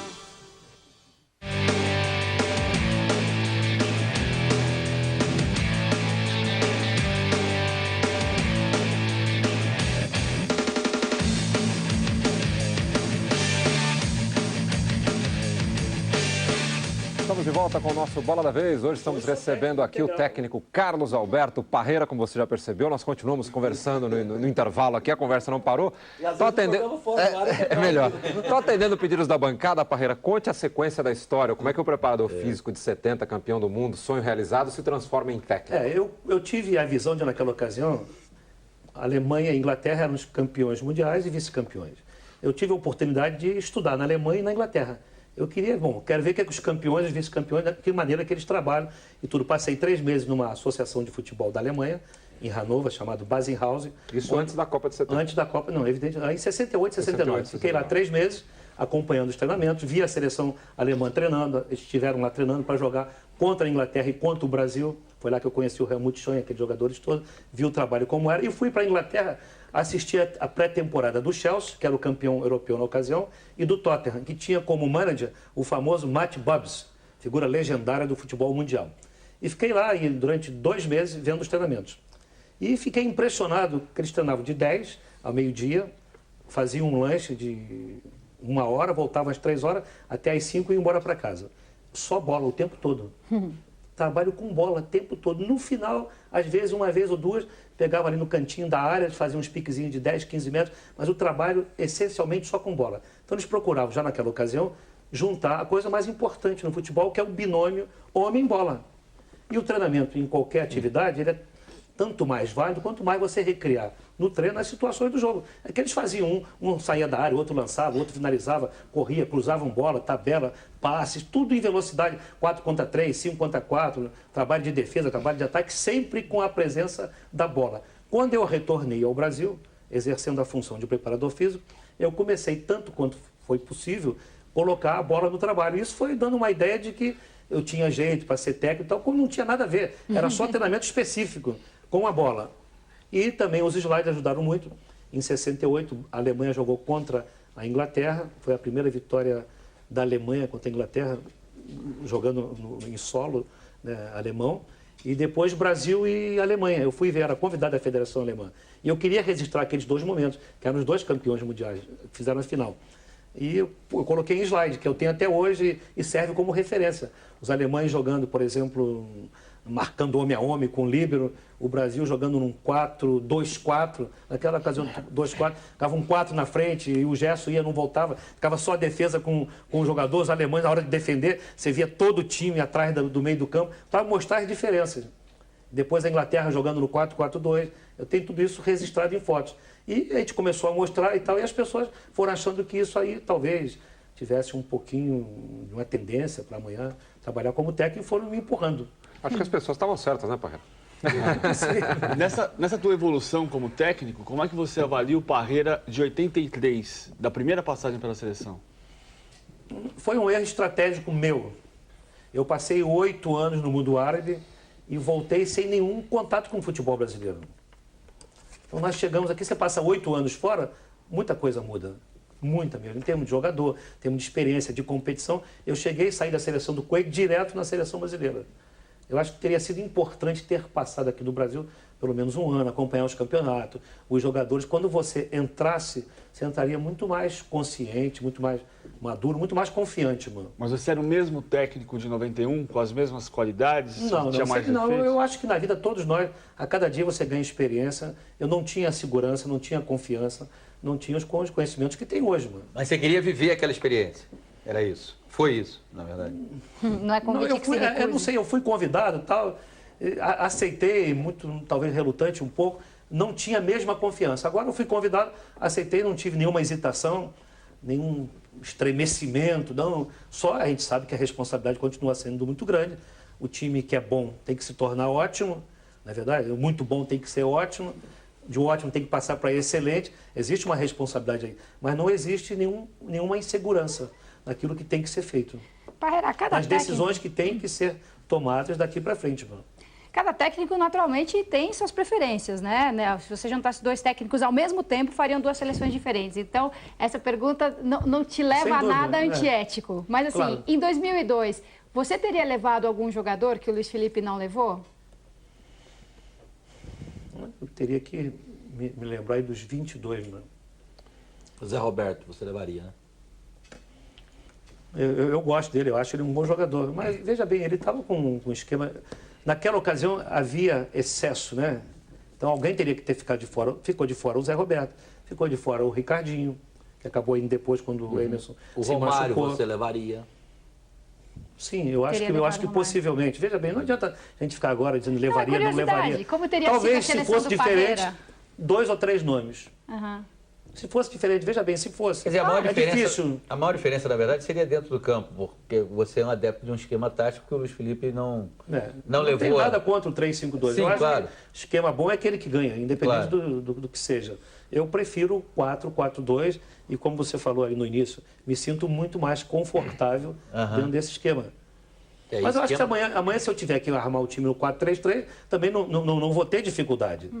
A: volta com o nosso Bola da Vez. Hoje estamos recebendo aqui o técnico Carlos Alberto Parreira, como você já percebeu. Nós continuamos conversando no intervalo aqui, a conversa não parou. Estou atendendo... É melhor. Estou atendendo pedidos da bancada, Parreira. Conte a sequência da história. Como é que o preparador físico de 70, campeão do mundo, sonho realizado, se transforma em técnico?
B: Eu tive a visão de, naquela ocasião, a Alemanha e a Inglaterra eram os campeões mundiais e vice-campeões. Eu tive a oportunidade de estudar na Alemanha e na Inglaterra. Eu quero ver o que é que os campeões e os vice-campeões, de que maneira que eles trabalham e tudo. Passei 3 meses numa associação de futebol da Alemanha, em Hannover, chamado Basinhausen.
A: Isso antes da Copa de 70?
B: Antes da Copa, não, evidente. Em 68, 69. Fiquei lá 3 meses, acompanhando os treinamentos, vi a seleção alemã treinando, eles estiveram lá treinando para jogar contra a Inglaterra e contra o Brasil. Foi lá que eu conheci o Helmut Schön, aqueles jogadores todos, vi o trabalho como era e fui para a Inglaterra assistir a pré-temporada do Chelsea, que era o campeão europeu na ocasião, e do Tottenham, que tinha como manager o famoso Matt Bubbs, figura legendária do futebol mundial. E fiquei lá durante 2 meses vendo os treinamentos. E fiquei impressionado que eles treinavam de 10 ao meio-dia, faziam um lanche de 1 hora, voltavam às 3 horas, até às 5 e iam embora para casa. Só bola o tempo todo. Trabalho com bola o tempo todo. No final, às vezes, 1 vez ou 2, pegava ali no cantinho da área, fazia uns piquezinhos de 10, 15 metros, mas o trabalho essencialmente só com bola. Então eles procuravam, já naquela ocasião, juntar a coisa mais importante no futebol, que é o binômio homem-bola. E o treinamento em qualquer atividade, ele é tanto mais válido quanto mais você recriar no treino as situações do jogo. É que eles faziam, um saía da área, o outro lançava, o outro finalizava, corria, cruzavam bola, tabela, passes, tudo em velocidade, 4 contra 3, 5 contra 4, trabalho de defesa, trabalho de ataque, sempre com a presença da bola. Quando eu retornei ao Brasil, exercendo a função de preparador físico, eu comecei, tanto quanto foi possível, colocar a bola no trabalho. Isso foi dando uma ideia de que eu tinha jeito para ser técnico e tal, como não tinha nada a ver. Era só treinamento específico com a bola. E também os slides ajudaram muito. Em 68, a Alemanha jogou contra a Inglaterra. Foi a primeira vitória da Alemanha contra a Inglaterra, jogando em solo, né, alemão. E depois Brasil e Alemanha. Eu fui ver, era convidado da Federação Alemã. E eu queria registrar aqueles 2 momentos, que eram os 2 campeões mundiais, que fizeram a final. E eu coloquei em slide, que eu tenho até hoje e serve como referência. Os alemães jogando, por exemplo, marcando homem a homem com líbero, o Brasil jogando num 4-2-4, naquela ocasião 2-4, ficava um 4 na frente e o Gerson ia, não voltava, ficava só a defesa com o jogador, os alemães na hora de defender, você via todo o time atrás do meio do campo, para mostrar as diferenças. Depois a Inglaterra jogando no 4-4-2, eu tenho tudo isso registrado em fotos. E a gente começou a mostrar e tal, e as pessoas foram achando que isso aí talvez tivesse um pouquinho de uma tendência para amanhã trabalhar como técnico e foram me empurrando.
A: Acho que as pessoas estavam certas, né, Parreira?
F: Nessa tua evolução como técnico, como é que você avalia o Parreira de 83, da primeira passagem pela seleção?
B: Foi um erro estratégico meu. Eu passei 8 anos no mundo árabe e voltei sem nenhum contato com o futebol brasileiro. Então nós chegamos aqui, você passa 8 anos fora, muita coisa muda. Muita mesmo, em termos de jogador, em termos de experiência, de competição. Eu cheguei e saí da seleção do Kuwait direto na seleção brasileira. Eu acho que teria sido importante ter passado aqui no Brasil pelo menos 1 ano, acompanhar os campeonatos, os jogadores. Quando você entrasse, você entraria muito mais consciente, muito mais maduro, muito mais confiante, mano.
F: Mas você era o mesmo técnico de 91, com as mesmas qualidades?
B: Não, eu acho que na vida todos nós, a cada dia você ganha experiência. Eu não tinha segurança, não tinha confiança, não tinha os conhecimentos que tem hoje, mano.
E: Mas você queria viver aquela experiência? Era isso? Foi isso, na verdade?
C: Não é convite que se recusa.
B: Eu não sei, eu fui convidado e tal, aceitei, muito, talvez relutante um pouco, não tinha a mesma confiança. Agora eu fui convidado, aceitei, não tive nenhuma hesitação, nenhum estremecimento, não. Só a gente sabe que a responsabilidade continua sendo muito grande. O time que é bom tem que se tornar ótimo, não é verdade? O muito bom tem que ser ótimo, de ótimo tem que passar para excelente. Existe uma responsabilidade aí, mas não existe nenhuma insegurança naquilo que tem que ser feito.
C: Parreira,
B: as decisões que têm que ser tomadas daqui para frente, mano.
C: Cada técnico, naturalmente, tem suas preferências, né? Se você juntasse 2 técnicos ao mesmo tempo, fariam 2 seleções diferentes. Então, essa pergunta não te leva a nada antiético. Mas, assim, claro. Em 2002, você teria levado algum jogador que o Luiz Felipe não levou?
B: Eu teria que me lembrar aí dos 22, mano.
D: Zé Roberto, você levaria, né?
B: Eu gosto dele, eu acho ele um bom jogador. Mas, veja bem, ele estava com um esquema... Naquela ocasião havia excesso, né? Então alguém teria que ter ficado de fora. Ficou de fora o Zé Roberto, ficou de fora o Ricardinho, que acabou indo depois quando o Emerson
D: o
B: se
D: Romário
B: machucou.
D: você levaria?
B: Sim, eu acho que possivelmente. Veja bem, não adianta a gente ficar agora dizendo levaria, não levaria.
C: Como teria
B: Talvez,
C: sido a
B: se
C: seleção
B: fosse
C: do
B: diferente,
C: Parreira?
B: 2 ou 3 nomes.
C: Uhum.
B: Se fosse diferente, veja bem, se fosse.
E: Quer dizer,
B: é difícil.
E: A maior diferença, na verdade, seria dentro do campo, porque você é um adepto de um esquema tático que o Luiz Felipe não levou.
B: Não tem nada contra o 3-5-2.
E: Sim,
B: eu acho
E: claro.
B: que o esquema bom é aquele que ganha, independente do que seja. Eu prefiro o 4-4-2 e, como você falou aí no início, me sinto muito mais confortável dentro desse esquema. Mas eu acho que amanhã, se eu tiver que armar o time no 4-3-3, também não vou ter dificuldade.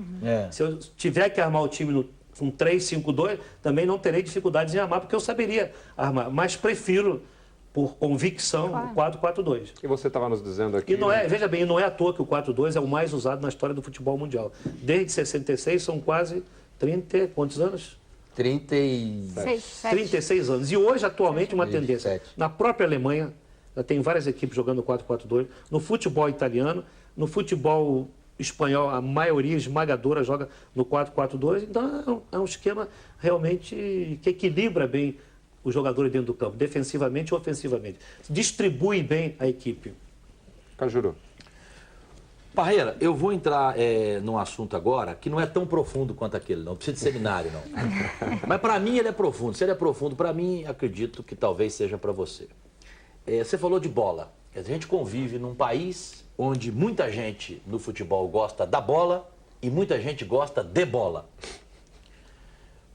B: Se eu tiver que armar o time no 3-5-2, também não terei dificuldades em armar, porque eu saberia armar. Mas prefiro, por convicção, o 4-4-2.
A: E você estava nos dizendo aqui...
B: E não é, veja bem, não é à toa que o 4-2 é o mais usado na história do futebol mundial. Desde 66 são quase 30... Quantos anos? 36 anos. E hoje, atualmente, uma tendência. Na própria Alemanha, já tem várias equipes jogando 4-4-2. No futebol italiano, no futebol espanhol, a maioria esmagadora joga no 4-4-2. Então, é um esquema realmente que equilibra bem os jogadores dentro do campo, defensivamente e ofensivamente. Distribui bem a equipe.
A: Cajuru.
D: Parreira, eu vou entrar num assunto agora que não é tão profundo quanto aquele, não precisa de seminário, não. Mas para mim ele é profundo. Se ele é profundo para mim, acredito que talvez seja para você. Você falou de bola. A gente convive num país onde muita gente no futebol gosta da bola e muita gente gosta de bola.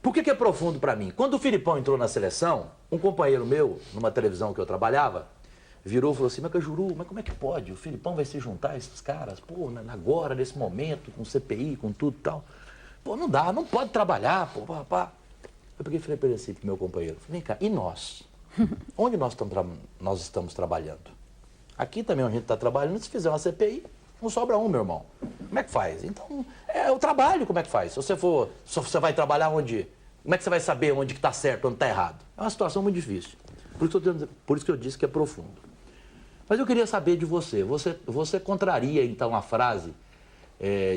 D: Por que é profundo para mim? Quando o Filipão entrou na seleção, um companheiro meu, numa televisão que eu trabalhava, virou e falou assim: mas Cajuru, mas como é que pode? O Filipão vai se juntar a esses caras, pô, agora, nesse momento, com CPI, com tudo e tal. Pô, não dá, não pode trabalhar, pô, papá. Eu peguei e falei para ele assim, pro meu companheiro, vem cá, e nós? Onde nós estamos trabalhando? Aqui também onde a gente está trabalhando, se fizer uma CPI, não sobra um, meu irmão. Como é que faz? Então, é o trabalho, como é que faz? Se você vai trabalhar onde? Como é que você vai saber onde está certo, onde está errado? É uma situação muito difícil. Por isso que eu disse que é profundo. Mas eu queria saber de você. Você contraria, então, a frase,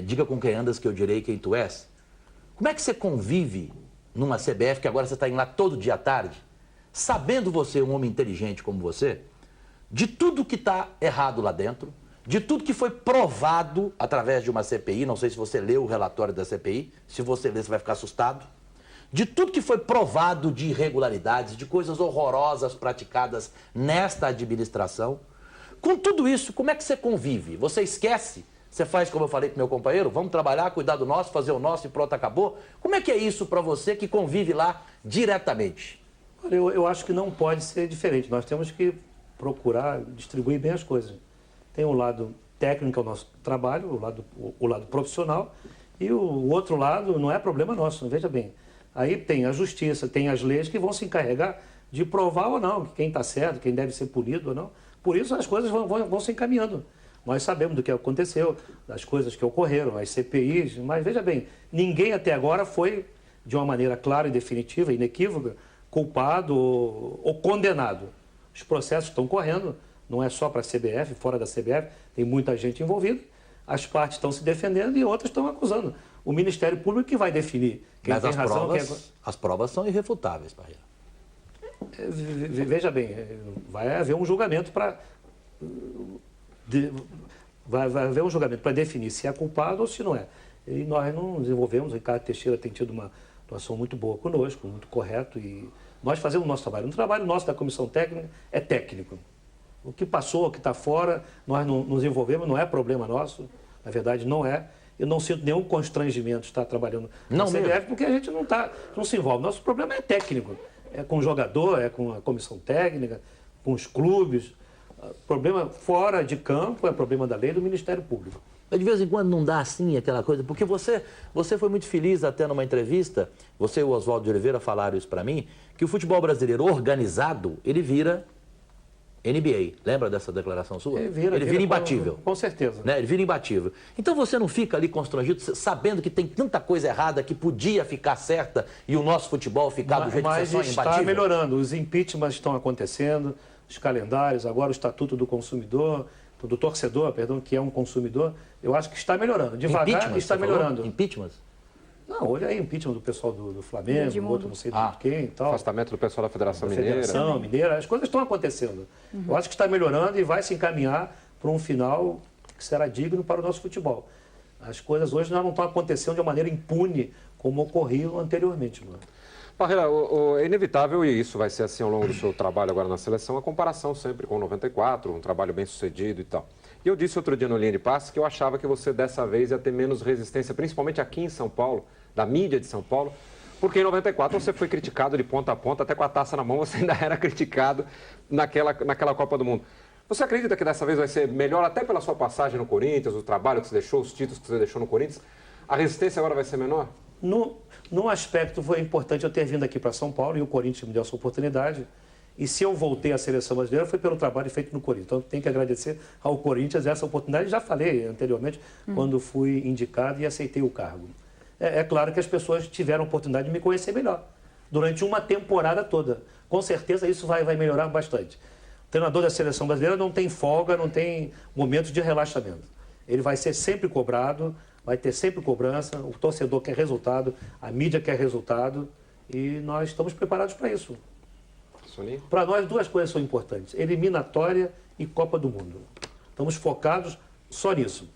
D: diga com quem andas que eu direi quem tu és? Como é que você convive numa CBF, que agora você está indo lá todo dia à tarde, sabendo você, um homem inteligente como você, de tudo que está errado lá dentro, de tudo que foi provado através de uma CPI, não sei se você leu o relatório da CPI, se você ler você vai ficar assustado, de tudo que foi provado de irregularidades, de coisas horrorosas praticadas nesta administração. Com tudo isso, como é que você convive? Você esquece? Você faz como eu falei com meu companheiro? Vamos trabalhar, cuidar do nosso, fazer o nosso e pronto, acabou? Como é que é isso para você que convive lá diretamente?
B: Eu acho que não pode ser diferente. Nós temos que procurar distribuir bem as coisas. Tem o lado técnico, que é o nosso trabalho, o lado profissional, e o outro lado não é problema nosso, veja bem. Aí tem a justiça, tem as leis que vão se encarregar de provar ou não, quem está certo, quem deve ser punido ou não. Por isso as coisas vão se encaminhando. Nós sabemos do que aconteceu, das coisas que ocorreram, as CPIs, mas veja bem, ninguém até agora foi, de uma maneira clara e definitiva, inequívoca, culpado ou condenado. Os processos estão correndo, não é só para a CBF, fora da CBF, tem muita gente envolvida, as partes estão se defendendo e outras estão acusando. O Ministério Público que vai definir quem tem razão.
D: As provas são irrefutáveis, Parreira.
B: Veja bem, vai haver um julgamento para haver um julgamento para definir se é culpado ou se não é. E nós não desenvolvemos, o Ricardo Teixeira tem tido uma atuação muito boa conosco, muito correto, e nós fazemos o nosso trabalho. O trabalho nosso da comissão técnica é técnico. O que passou, o que está fora, nós não nos envolvemos, não é problema nosso, na verdade não é. Eu não sinto nenhum constrangimento de estar trabalhando na CBF, porque a gente não se envolve. Nosso problema é técnico. É com o jogador, é com a comissão técnica, com os clubes. O problema fora de campo é problema da lei do Ministério Público.
D: Mas de vez em quando não dá assim aquela coisa, porque você foi muito feliz até numa entrevista, você e o Oswaldo de Oliveira falaram isso para mim, que o futebol brasileiro organizado, ele vira NBA. Lembra dessa declaração sua? Ele vira imbatível.
B: Com certeza.
D: Né? Ele vira imbatível. Então você não fica ali constrangido, sabendo que tem tanta coisa errada que podia ficar certa e o nosso futebol ficar do jeito que você sonha, imbatível?
B: Mas está melhorando. Os impeachments estão acontecendo, os calendários, agora o Estatuto do Consumidor, do Torcedor, perdão, que é um consumidor, eu acho que está melhorando. Devagar está melhorando.
D: Impeachment?
B: Não, hoje é impeachment do pessoal do Flamengo, outro não sei de quem e tal.
A: Afastamento do pessoal da Federação Mineira.
B: Federação Mineira, as coisas estão acontecendo. Eu acho que está melhorando e vai se encaminhar para um final que será digno para o nosso futebol. As coisas hoje não estão acontecendo de uma maneira impune, como ocorriam anteriormente. Mano.
A: Parreira, é inevitável, e isso vai ser assim ao longo do seu trabalho agora na seleção, a comparação sempre com o 94, um trabalho bem sucedido e tal. E eu disse outro dia no Linha de Passe que eu achava que você dessa vez ia ter menos resistência, principalmente aqui em São Paulo, da mídia de São Paulo, porque em 94 você foi criticado de ponta a ponta, até com a taça na mão você ainda era criticado naquela Copa do Mundo. Você acredita que dessa vez vai ser melhor, até pela sua passagem no Corinthians, o trabalho que você deixou, os títulos que você deixou no Corinthians? A resistência agora vai ser menor?
B: No aspecto, foi importante eu ter vindo aqui para São Paulo e o Corinthians me deu essa oportunidade. E se eu voltei à seleção brasileira foi pelo trabalho feito no Corinthians. Então, tenho que agradecer ao Corinthians essa oportunidade. Já falei anteriormente, quando fui indicado e aceitei o cargo. É claro que as pessoas tiveram a oportunidade de me conhecer melhor, durante uma temporada toda. Com certeza isso vai melhorar bastante. O treinador da seleção brasileira não tem folga, não tem momentos de relaxamento. Ele vai ser sempre cobrado, vai ter sempre cobrança, o torcedor quer resultado, a mídia quer resultado e nós estamos preparados para isso. Para nós, duas coisas são importantes, eliminatória e Copa do Mundo. Estamos focados só nisso.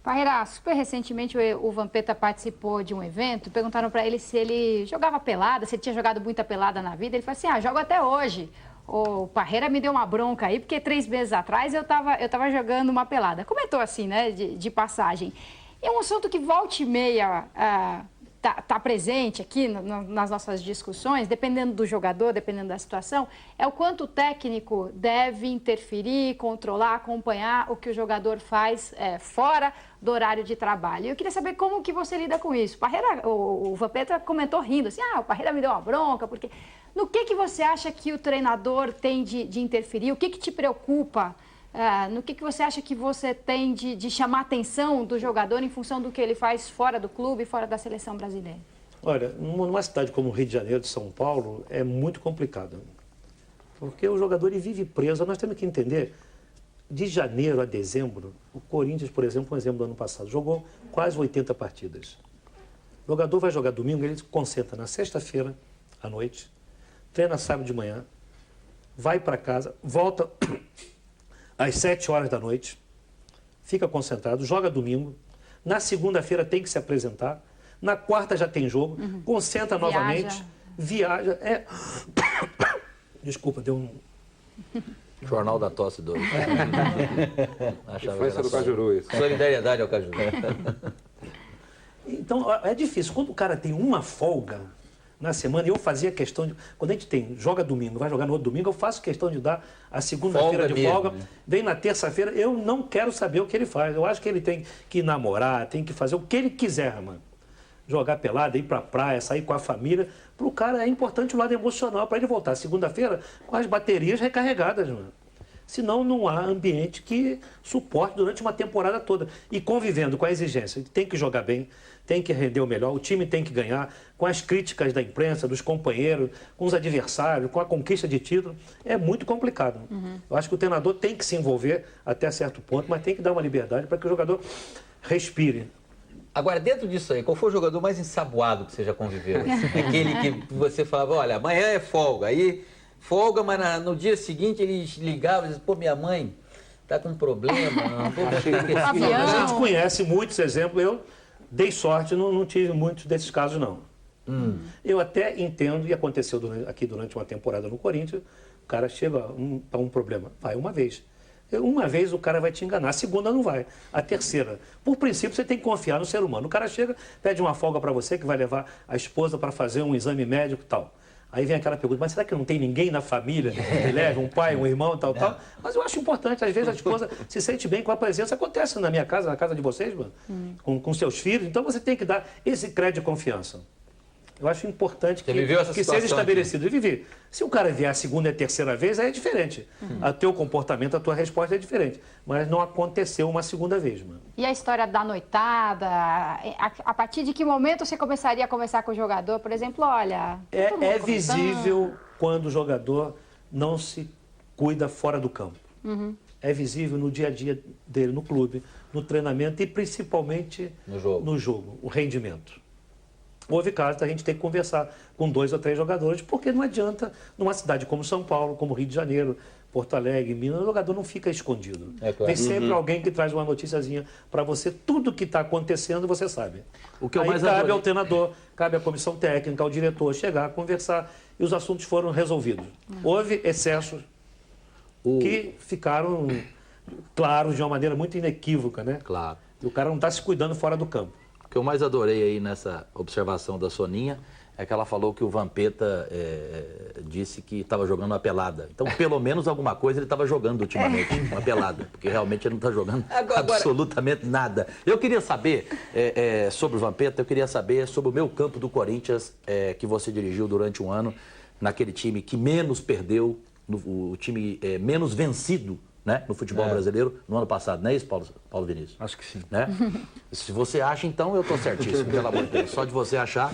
C: Parreira, super recentemente o Vampeta participou de um evento, perguntaram para ele se ele jogava pelada, se ele tinha jogado muita pelada na vida. Ele falou assim, jogo até hoje. O Parreira me deu uma bronca aí, porque 3 meses atrás eu tava jogando uma pelada. Comentou assim, né, de passagem. E é um assunto que volta e meia tá presente aqui nas nossas discussões, dependendo do jogador, dependendo da situação, é o quanto o técnico deve interferir, controlar, acompanhar o que o jogador faz fora do horário de trabalho. Eu queria saber como que você lida com isso. O Vampeta comentou rindo, assim, o Parreira me deu uma bronca, porque... No que você acha que o treinador tem de interferir? O que te preocupa? No que você acha que você tem de chamar a atenção do jogador em função do que ele faz fora do clube, fora da seleção brasileira?
B: Olha, numa cidade como o Rio de Janeiro, de São Paulo, é muito complicado. Porque o jogador ele vive preso. Nós temos que entender, de janeiro a dezembro, o Corinthians, por exemplo, um exemplo do ano passado, jogou quase 80 partidas. O jogador vai jogar domingo, ele se concentra na sexta-feira à noite, treina sábado de manhã, vai para casa, volta às 7 horas da noite, fica concentrado, joga domingo, na segunda-feira tem que se apresentar, na quarta já tem jogo, concentra novamente, viaja. Desculpa, deu um...
D: Jornal da Tosse 2.
A: Influência do Cajuru, isso.
D: Solidariedade ao Cajuru.
B: Então, é difícil. Quando o cara tem uma folga na semana, eu fazia questão de... Quando a gente joga domingo, vai jogar no outro domingo, eu faço questão de dar a segunda-feira de folga. Né? Vem na terça-feira, eu não quero saber o que ele faz. Eu acho que ele tem que namorar, tem que fazer o que ele quiser, mano. Jogar pelada, ir pra praia, sair com a família. Pro cara é importante o lado emocional, para ele voltar segunda-feira com as baterias recarregadas, mano. Senão não há ambiente que suporte durante uma temporada toda. E convivendo com a exigência, tem que jogar bem, tem que render o melhor, o time tem que ganhar, com as críticas da imprensa, dos companheiros, com os adversários, com a conquista de título, é muito complicado. Eu acho que o treinador tem que se envolver até certo ponto, mas tem que dar uma liberdade para que o jogador respire.
E: Agora, dentro disso aí, qual foi o jogador mais ensaboado que você já conviveu? Aquele que você falava, olha, amanhã é folga, aí... Folga, mas no dia seguinte eles ligavam e diziam, pô, minha mãe tá com um problema.
B: A gente conhece muitos exemplos, eu dei sorte, não tive muitos desses casos, não. Eu até entendo, e aconteceu aqui durante uma temporada no Corinthians, o cara chega a um problema, vai uma vez. Uma vez o cara vai te enganar, a segunda não vai. A terceira, por princípio, você tem que confiar no ser humano. O cara chega, pede uma folga para você, que vai levar a esposa para fazer um exame médico e tal. Aí vem aquela pergunta, mas será que não tem ninguém na família que leve um pai, um irmão, tal? Mas eu acho importante, às vezes a esposa se sente bem com a presença. Acontece na minha casa, na casa de vocês, mano, com seus filhos. Então você tem que dar esse crédito de confiança. Eu acho importante que seja estabelecido. E viver. Se o cara vier a segunda e a terceira vez, aí é diferente. O teu comportamento, a tua resposta é diferente. Mas não aconteceu uma segunda vez, mano.
C: E a história da noitada? A partir de que momento você começaria a conversar com o jogador? Por exemplo, olha...
B: É visível quando o jogador não se cuida fora do campo. É visível no dia a dia dele, no clube, no treinamento e principalmente no jogo, o rendimento. Houve casos da gente ter que conversar com 2 ou 3 jogadores, porque não adianta, numa cidade como São Paulo, como Rio de Janeiro, Porto Alegre, Minas, o jogador não fica escondido.
E: Claro.
B: Tem sempre alguém que traz uma noticiazinha para você, tudo que está acontecendo você sabe.
D: O que eu
B: Aí
D: mais
B: cabe
D: adorei...
B: ao treinador, cabe à comissão técnica, ao diretor chegar, conversar e os assuntos foram resolvidos. Houve excessos que ficaram claros de uma maneira muito inequívoca, né?
D: Claro.
B: E o cara não está se cuidando fora do campo.
D: O que eu mais adorei aí nessa observação da Soninha é que ela falou que o Vampeta disse que estava jogando uma pelada. Então, pelo menos alguma coisa ele estava jogando ultimamente, uma pelada. Porque realmente ele não está jogando absolutamente nada. Eu queria saber sobre o Vampeta, eu queria saber sobre o meio campo do Corinthians, que você dirigiu durante um ano, naquele time que menos perdeu, o time menos vencido, né, no futebol brasileiro no ano passado, não é isso, Paulo Vinícius?
F: Acho que sim.
D: Né? Se você acha, então eu estou certíssimo, pelo amor de Deus, só de você achar.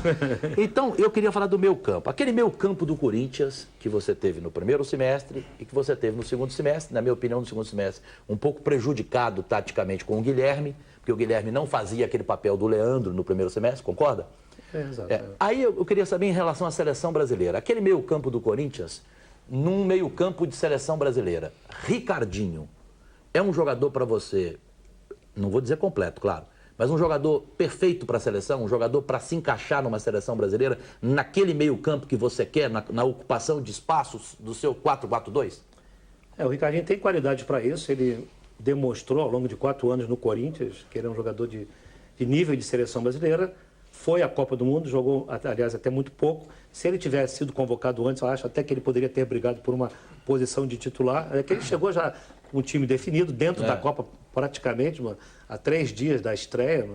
D: Então, eu queria falar do meio campo. Aquele meio campo do Corinthians que você teve no primeiro semestre e que você teve no segundo semestre, na minha opinião, no segundo semestre, um pouco prejudicado taticamente com o Guilherme, porque o Guilherme não fazia aquele papel do Leandro no primeiro semestre, concorda?
B: Exato.
D: Aí eu queria saber em relação à seleção brasileira. Aquele meio campo do Corinthians, num meio-campo de seleção brasileira, Ricardinho é um jogador para você, não vou dizer completo, claro, mas um jogador perfeito para a seleção, um jogador para se encaixar numa seleção brasileira, naquele meio-campo que você quer, na ocupação de espaços do seu 4-4-2?
B: O Ricardinho tem qualidade para isso, ele demonstrou ao longo de 4 anos no Corinthians que ele é um jogador de nível de seleção brasileira. Foi à Copa do Mundo, jogou, aliás, até muito pouco. Se ele tivesse sido convocado antes, eu acho até que ele poderia ter brigado por uma posição de titular. É que ele chegou já com o time definido, dentro da Copa, praticamente, há 3 dias da estreia.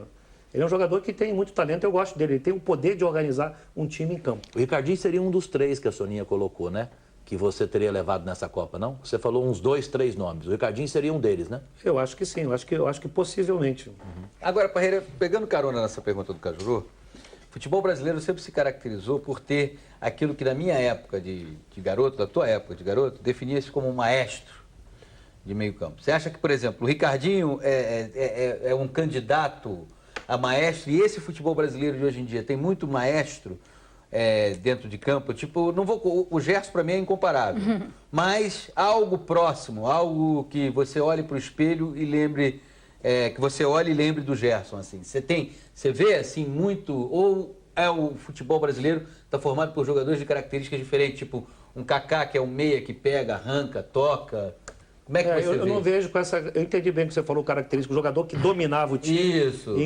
B: Ele é um jogador que tem muito talento, eu gosto dele. Ele tem o poder de organizar um time em campo.
D: O Ricardinho seria um dos 3 que a Soninha colocou, né? Que você teria levado nessa Copa, não? Você falou uns 2, 3 nomes. O Ricardinho seria um deles, né?
B: Eu acho que sim, eu acho que possivelmente.
E: Agora, Parreira, pegando carona nessa pergunta do Cajuru, o futebol brasileiro sempre se caracterizou por ter aquilo que na minha época de garoto, da tua época de garoto, definia-se como um maestro de meio campo. Você acha que, por exemplo, o Ricardinho é um candidato a maestro e esse futebol brasileiro de hoje em dia tem muito maestro dentro de campo? Tipo, o Gerson para mim é incomparável, mas algo próximo, algo que você olhe para o espelho e lembre, que você olhe e lembre do Gerson, assim. Você vê assim muito, ou o futebol brasileiro está formado por jogadores de características diferentes, tipo um Kaká que é um meia que pega, arranca, toca. Como é que você vê?
B: Eu não vejo com essa. Eu entendi bem que você falou característica, o jogador que dominava o time.
E: Isso.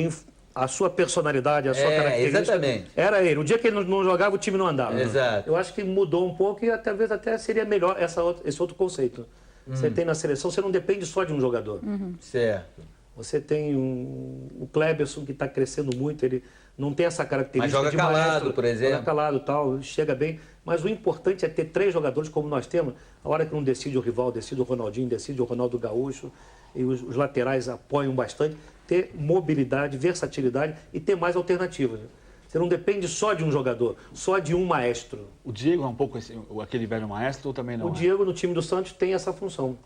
B: A sua personalidade, a sua característica.
E: Exatamente.
B: Era ele. O dia que ele não jogava, o time não andava.
E: Exato.
B: Eu acho que mudou um pouco e talvez até seria melhor esse outro conceito. Você tem na seleção, você não depende só de um jogador.
E: Certo.
B: Você tem o Kleberson que está crescendo muito, ele não tem essa característica.
E: Mas joga calado,
B: maestro,
E: por exemplo.
B: Joga calado e tal, chega bem. Mas o importante é ter 3 jogadores como nós temos. A hora que não decide o rival, decide o Ronaldinho, decide o Ronaldo Gaúcho, e os laterais apoiam bastante, ter mobilidade, versatilidade e ter mais alternativas. Você não depende só de um jogador, só de um maestro.
F: O Diego é um pouco aquele velho maestro ou também não?
B: O Diego no time do Santos tem essa função.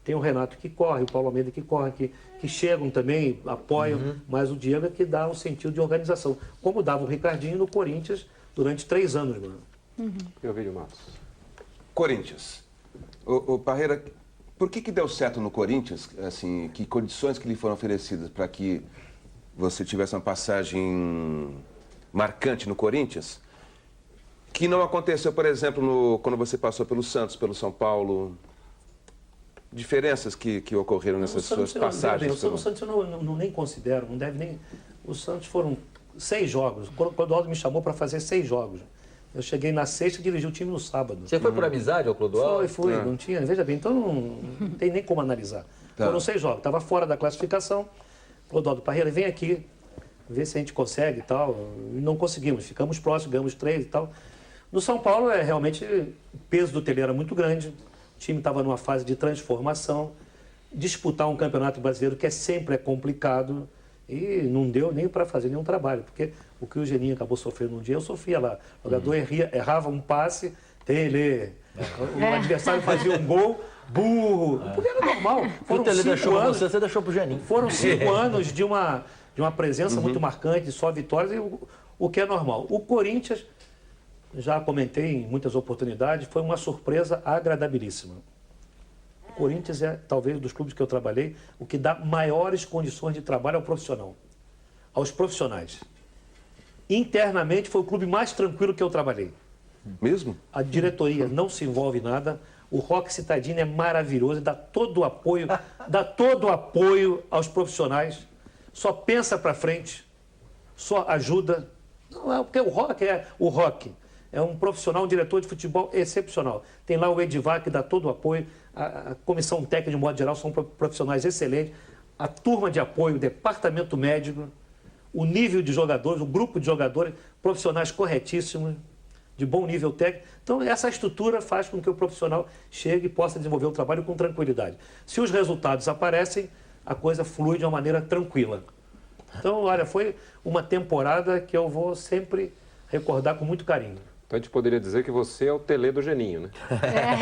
B: Tem o Renato que corre, o Paulo Almeida que corre, que chegam também, apoiam, mas o Diego é que dá um sentido de organização. Como dava o Ricardinho no Corinthians durante 3 anos, mano.
A: Eu vi, Matos.
G: Corinthians. O Parreira, por que deu certo no Corinthians? Assim, que condições que lhe foram oferecidas para que você tivesse uma passagem marcante no Corinthians? Que não aconteceu, por exemplo, quando você passou pelo Santos, pelo São Paulo? Diferenças que ocorreram nessas suas passagens?
B: O Santos eu não nem considero, não deve nem... Os Santos foram 6 jogos. O Clodoaldo me chamou para fazer 6 jogos. Eu cheguei na sexta e dirigi o time no sábado.
E: Você foi por amizade ao Clodoaldo?
B: Fui. Não tinha, veja bem, então não tem nem como analisar. Foram 6 jogos, estava fora da classificação. Clodoaldo, Parreira, vem aqui, vê se a gente consegue e tal. E não conseguimos, ficamos próximos, ganhamos 3 e tal. No São Paulo, realmente, o peso do telhado era muito grande. O time estava numa fase de transformação. Disputar um campeonato brasileiro que sempre é complicado e não deu nem para fazer nenhum trabalho, porque o que o Geninho acabou sofrendo um dia, eu sofria lá. O jogador errava um passe, o adversário fazia um gol, burro, porque era normal.
D: O Tele deixou pra você deixou pro Geninho.
B: Foram 5 anos de uma presença muito marcante, só vitórias, e o que é normal. O Corinthians, já comentei em muitas oportunidades, foi uma surpresa agradabilíssima. O Corinthians é, talvez, dos clubes que eu trabalhei, o que dá maiores condições de trabalho ao profissional, aos profissionais. Internamente, foi o clube mais tranquilo que eu trabalhei.
G: Mesmo?
B: A diretoria não se envolve em nada. O Roque Cittadini é maravilhoso, dá todo o apoio aos profissionais. Só pensa para frente, só ajuda. Não é porque o Roque é um profissional, um diretor de futebol excepcional. Tem lá o Edivar que dá todo o apoio. A comissão técnica, de modo geral, são profissionais excelentes. A turma de apoio, o departamento médico, o nível de jogadores, o grupo de jogadores, profissionais corretíssimos, de bom nível técnico. Então, essa estrutura faz com que o profissional chegue e possa desenvolver o trabalho com tranquilidade. Se os resultados aparecem, a coisa flui de uma maneira tranquila. Então, olha, foi uma temporada que eu vou sempre recordar com muito carinho.
A: Então a gente poderia dizer que você é o Tele do Geninho, né?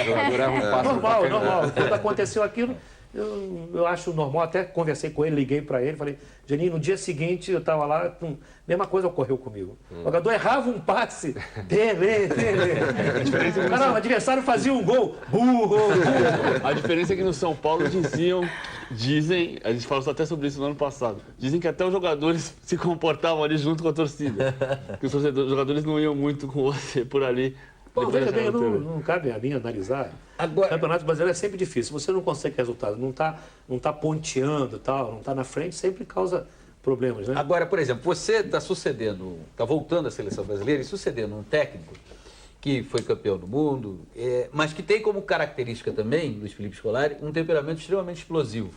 A: O jogador erra um passe
B: normal. Quando aconteceu aquilo, eu acho normal. Até conversei com ele, liguei para ele, falei, Geninho, no dia seguinte eu estava lá, mesma coisa ocorreu comigo. O jogador errava um passe, Tele. Caramba, o adversário fazia um gol, burro.
F: A diferença é que no São Paulo dizem, a gente falou até sobre isso no ano passado, dizem que até os jogadores se comportavam ali junto com a torcida. Que os jogadores não iam muito com você por ali.
B: Bom, veja bem, não cabe a mim analisar. Agora, o Campeonato Brasileiro é sempre difícil. Você não consegue resultado, não tá ponteando, tal, não está na frente, sempre causa problemas, né?
E: Agora, por exemplo, você está voltando à seleção brasileira e sucedendo um técnico que foi campeão do mundo, mas que tem como característica também, Luiz Felipe Scolari, um temperamento extremamente explosivo.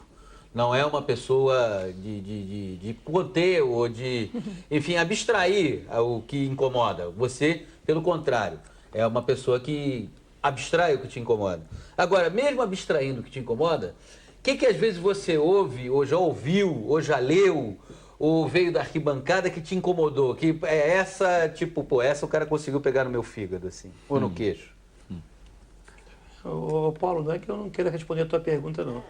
E: Não é uma pessoa de conter ou de, enfim, abstrair o que incomoda. Você, pelo contrário, é uma pessoa que abstrai o que te incomoda. Agora, mesmo abstraindo o que te incomoda, o que às vezes você ouve, ou já ouviu, ou já leu, ou veio da arquibancada que te incomodou? Que é essa, tipo, essa o cara conseguiu pegar no meu fígado, assim, ou no queixo?
B: Ô, Paulo, não é que eu não queira responder a tua pergunta, não.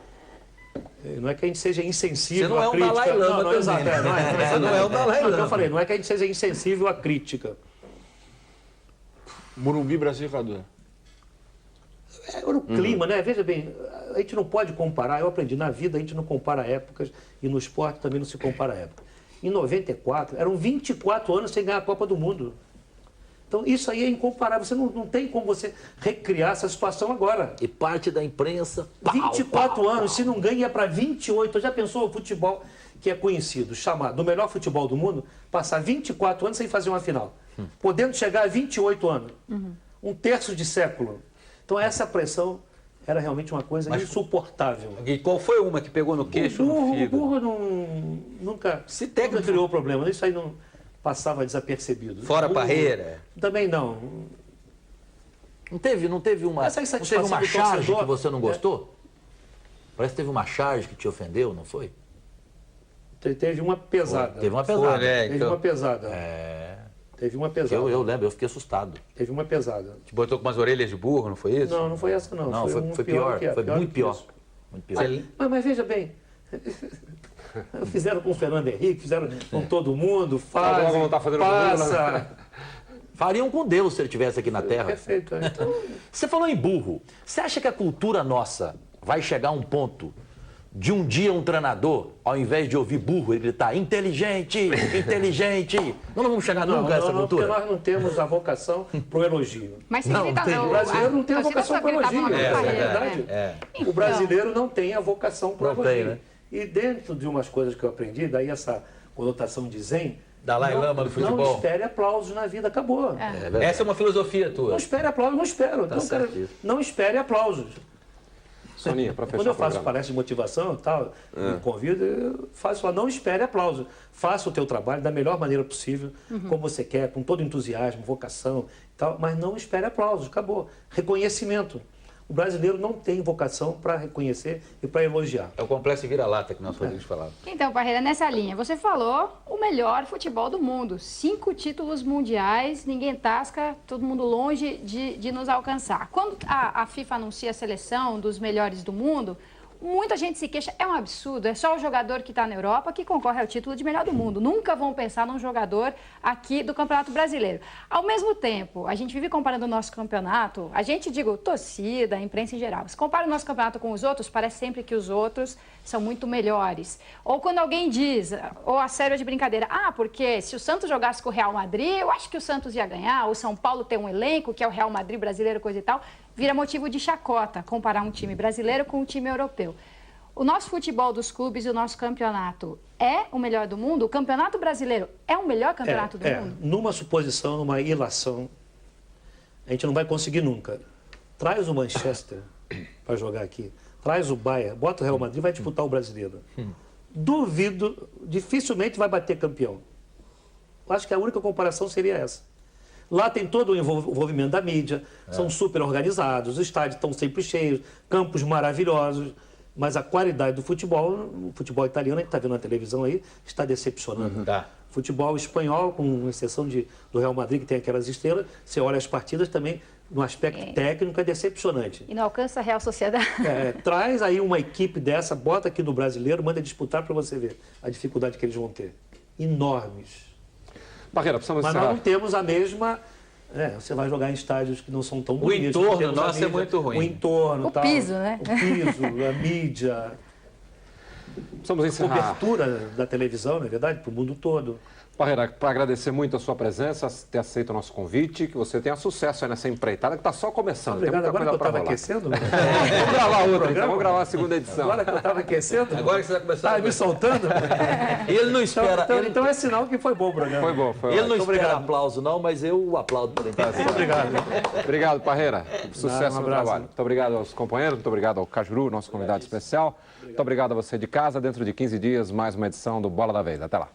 B: Não é que a gente seja insensível à crítica.
E: Você não é um Dalai Lama também.
B: Exato,
E: Você não é um Dalai Lama.
B: Eu falei, não é que a gente seja insensível à crítica.
F: Morumbi, Brasil e Equador.
B: Era o clima, né? Veja bem, a gente não pode comparar, eu aprendi, na vida a gente não compara épocas e no esporte também não se compara épocas. Em 94, eram 24 anos sem ganhar a Copa do Mundo. Então isso aí é incomparável, você não tem como você recriar essa situação agora.
D: E parte da imprensa...
B: 24 anos, se não ganha para 28, já pensou o futebol que é conhecido, chamado do melhor futebol do mundo, passar 24 anos sem fazer uma final, podendo chegar a 28 anos, um terço de século. Então essa pressão era realmente uma coisa insuportável.
E: E qual foi uma que pegou no queixo, no fígado?
B: O burro nunca criou problema, isso aí não passava desapercebido.
E: Fora a Parreira?
B: Também não.
D: Não teve uma charge que você não gostou? Parece que teve uma charge que te ofendeu, não foi?
B: Teve uma pesada.
D: Teve uma pesada.
B: Teve uma pesada. Teve uma pesada.
D: Eu lembro, eu fiquei assustado.
B: Teve uma pesada.
E: Te botou com umas orelhas de burro, não foi isso?
B: Não foi essa não.
D: Não, foi pior. Foi muito pior. Muito pior.
B: Mas veja bem, fizeram com o Fernando Henrique, fizeram com todo mundo, passa.
D: Fariam com Deus se ele estivesse aqui na Terra.
B: Perfeito. Então...
D: Você falou em burro. Você acha que a cultura nossa vai chegar a um ponto de um dia um treinador, ao invés de ouvir burro, ele gritar inteligente, inteligente? Não vamos chegar nunca a essa cultura?
B: Porque nós não temos a vocação para o elogio.
C: Mas se
B: o brasileiro não tem a vocação para o elogio. É verdade. O brasileiro não tem a vocação para o elogio. Né? E dentro de umas coisas que eu aprendi, daí essa conotação de zen,
E: Dalai Lama do futebol.
B: Não espere aplausos na vida, acabou.
E: Essa é uma filosofia tua.
B: Não espere aplausos, não espero. Então, cara, não espere aplausos.
A: Soninha, para fechar.
B: Quando eu faço palestra de motivação e tal, me convido, eu faço lá, não espere aplauso. Faça o teu trabalho da melhor maneira possível, como você quer, com todo entusiasmo, vocação e tal, mas não espere aplausos, acabou. Reconhecimento. O brasileiro não tem vocação para reconhecer e para elogiar.
E: É o complexo vira-lata que nós Rodrigues falava.
C: Então, Parreira, nessa linha, você falou o o melhor futebol do mundo. 5 títulos mundiais, ninguém tasca, todo mundo longe de nos alcançar. Quando a FIFA anuncia a seleção dos melhores do mundo, muita gente se queixa, é um absurdo, é só o jogador que está na Europa que concorre ao título de melhor do mundo. Nunca vão pensar num jogador aqui do Campeonato Brasileiro. Ao mesmo tempo, a gente vive comparando o nosso campeonato, a gente, digo, torcida, a imprensa em geral. Se compara o nosso campeonato com os outros, parece sempre que os outros são muito melhores. Ou quando alguém diz, ou a sério de brincadeira, porque se o Santos jogasse com o Real Madrid, eu acho que o Santos ia ganhar, o São Paulo tem um elenco, que é o Real Madrid brasileiro, coisa e tal, vira motivo de chacota comparar um time brasileiro com um time europeu. O nosso futebol dos clubes e o nosso campeonato é o melhor do mundo? O campeonato brasileiro é o melhor campeonato do mundo?
B: Numa suposição, numa ilação, a gente não vai conseguir nunca. Traz o Manchester para jogar aqui, traz o Bayern, bota o Real Madrid, vai disputar o brasileiro. Duvido, dificilmente vai bater campeão. Acho que a única comparação seria essa. Lá tem todo o envolvimento da mídia, são super organizados, os estádios estão sempre cheios, campos maravilhosos, mas a qualidade do futebol, o futebol italiano, a gente está vendo na televisão aí, está decepcionando. Futebol espanhol, com exceção do Real Madrid, que tem aquelas estrelas, você olha as partidas também, no aspecto técnico, é decepcionante.
C: E não alcança a Real Sociedade.
B: Traz aí uma equipe dessa, bota aqui no brasileiro, manda disputar para você ver a dificuldade que eles vão ter. Enormes.
A: Barreira, precisamos
B: Mas nós não temos a mesma... você vai jogar em estádios que não são tão bonitos.
E: O entorno nosso é muito ruim.
B: O entorno,
C: o piso, né?
B: O piso, a mídia.
A: Precisamos encerrar.
B: A cobertura da televisão, não é verdade? Para o mundo todo.
A: Barreira, para agradecer muito a sua presença, ter aceito o nosso convite, que você tenha sucesso aí nessa empreitada que está só começando.
B: Obrigado. Agora que eu estava aquecendo.
A: Vamos gravar outra, então. Vamos gravar a segunda edição.
B: Agora que eu estava aquecendo.
E: Agora que você vai começar.
B: Está me soltando?
E: Ele não espera.
B: Então é sinal que foi bom o programa.
A: Foi bom.
D: Ele não espera aplauso, não, mas eu aplaudo por inteiro.
B: Muito obrigado.
A: Obrigado, Barreira. Sucesso no trabalho. Muito obrigado aos companheiros, muito obrigado ao Cajuru, nosso convidado especial. Muito obrigado a você de casa. Dentro de 15 dias, mais uma edição do Bola da Vez. Até lá.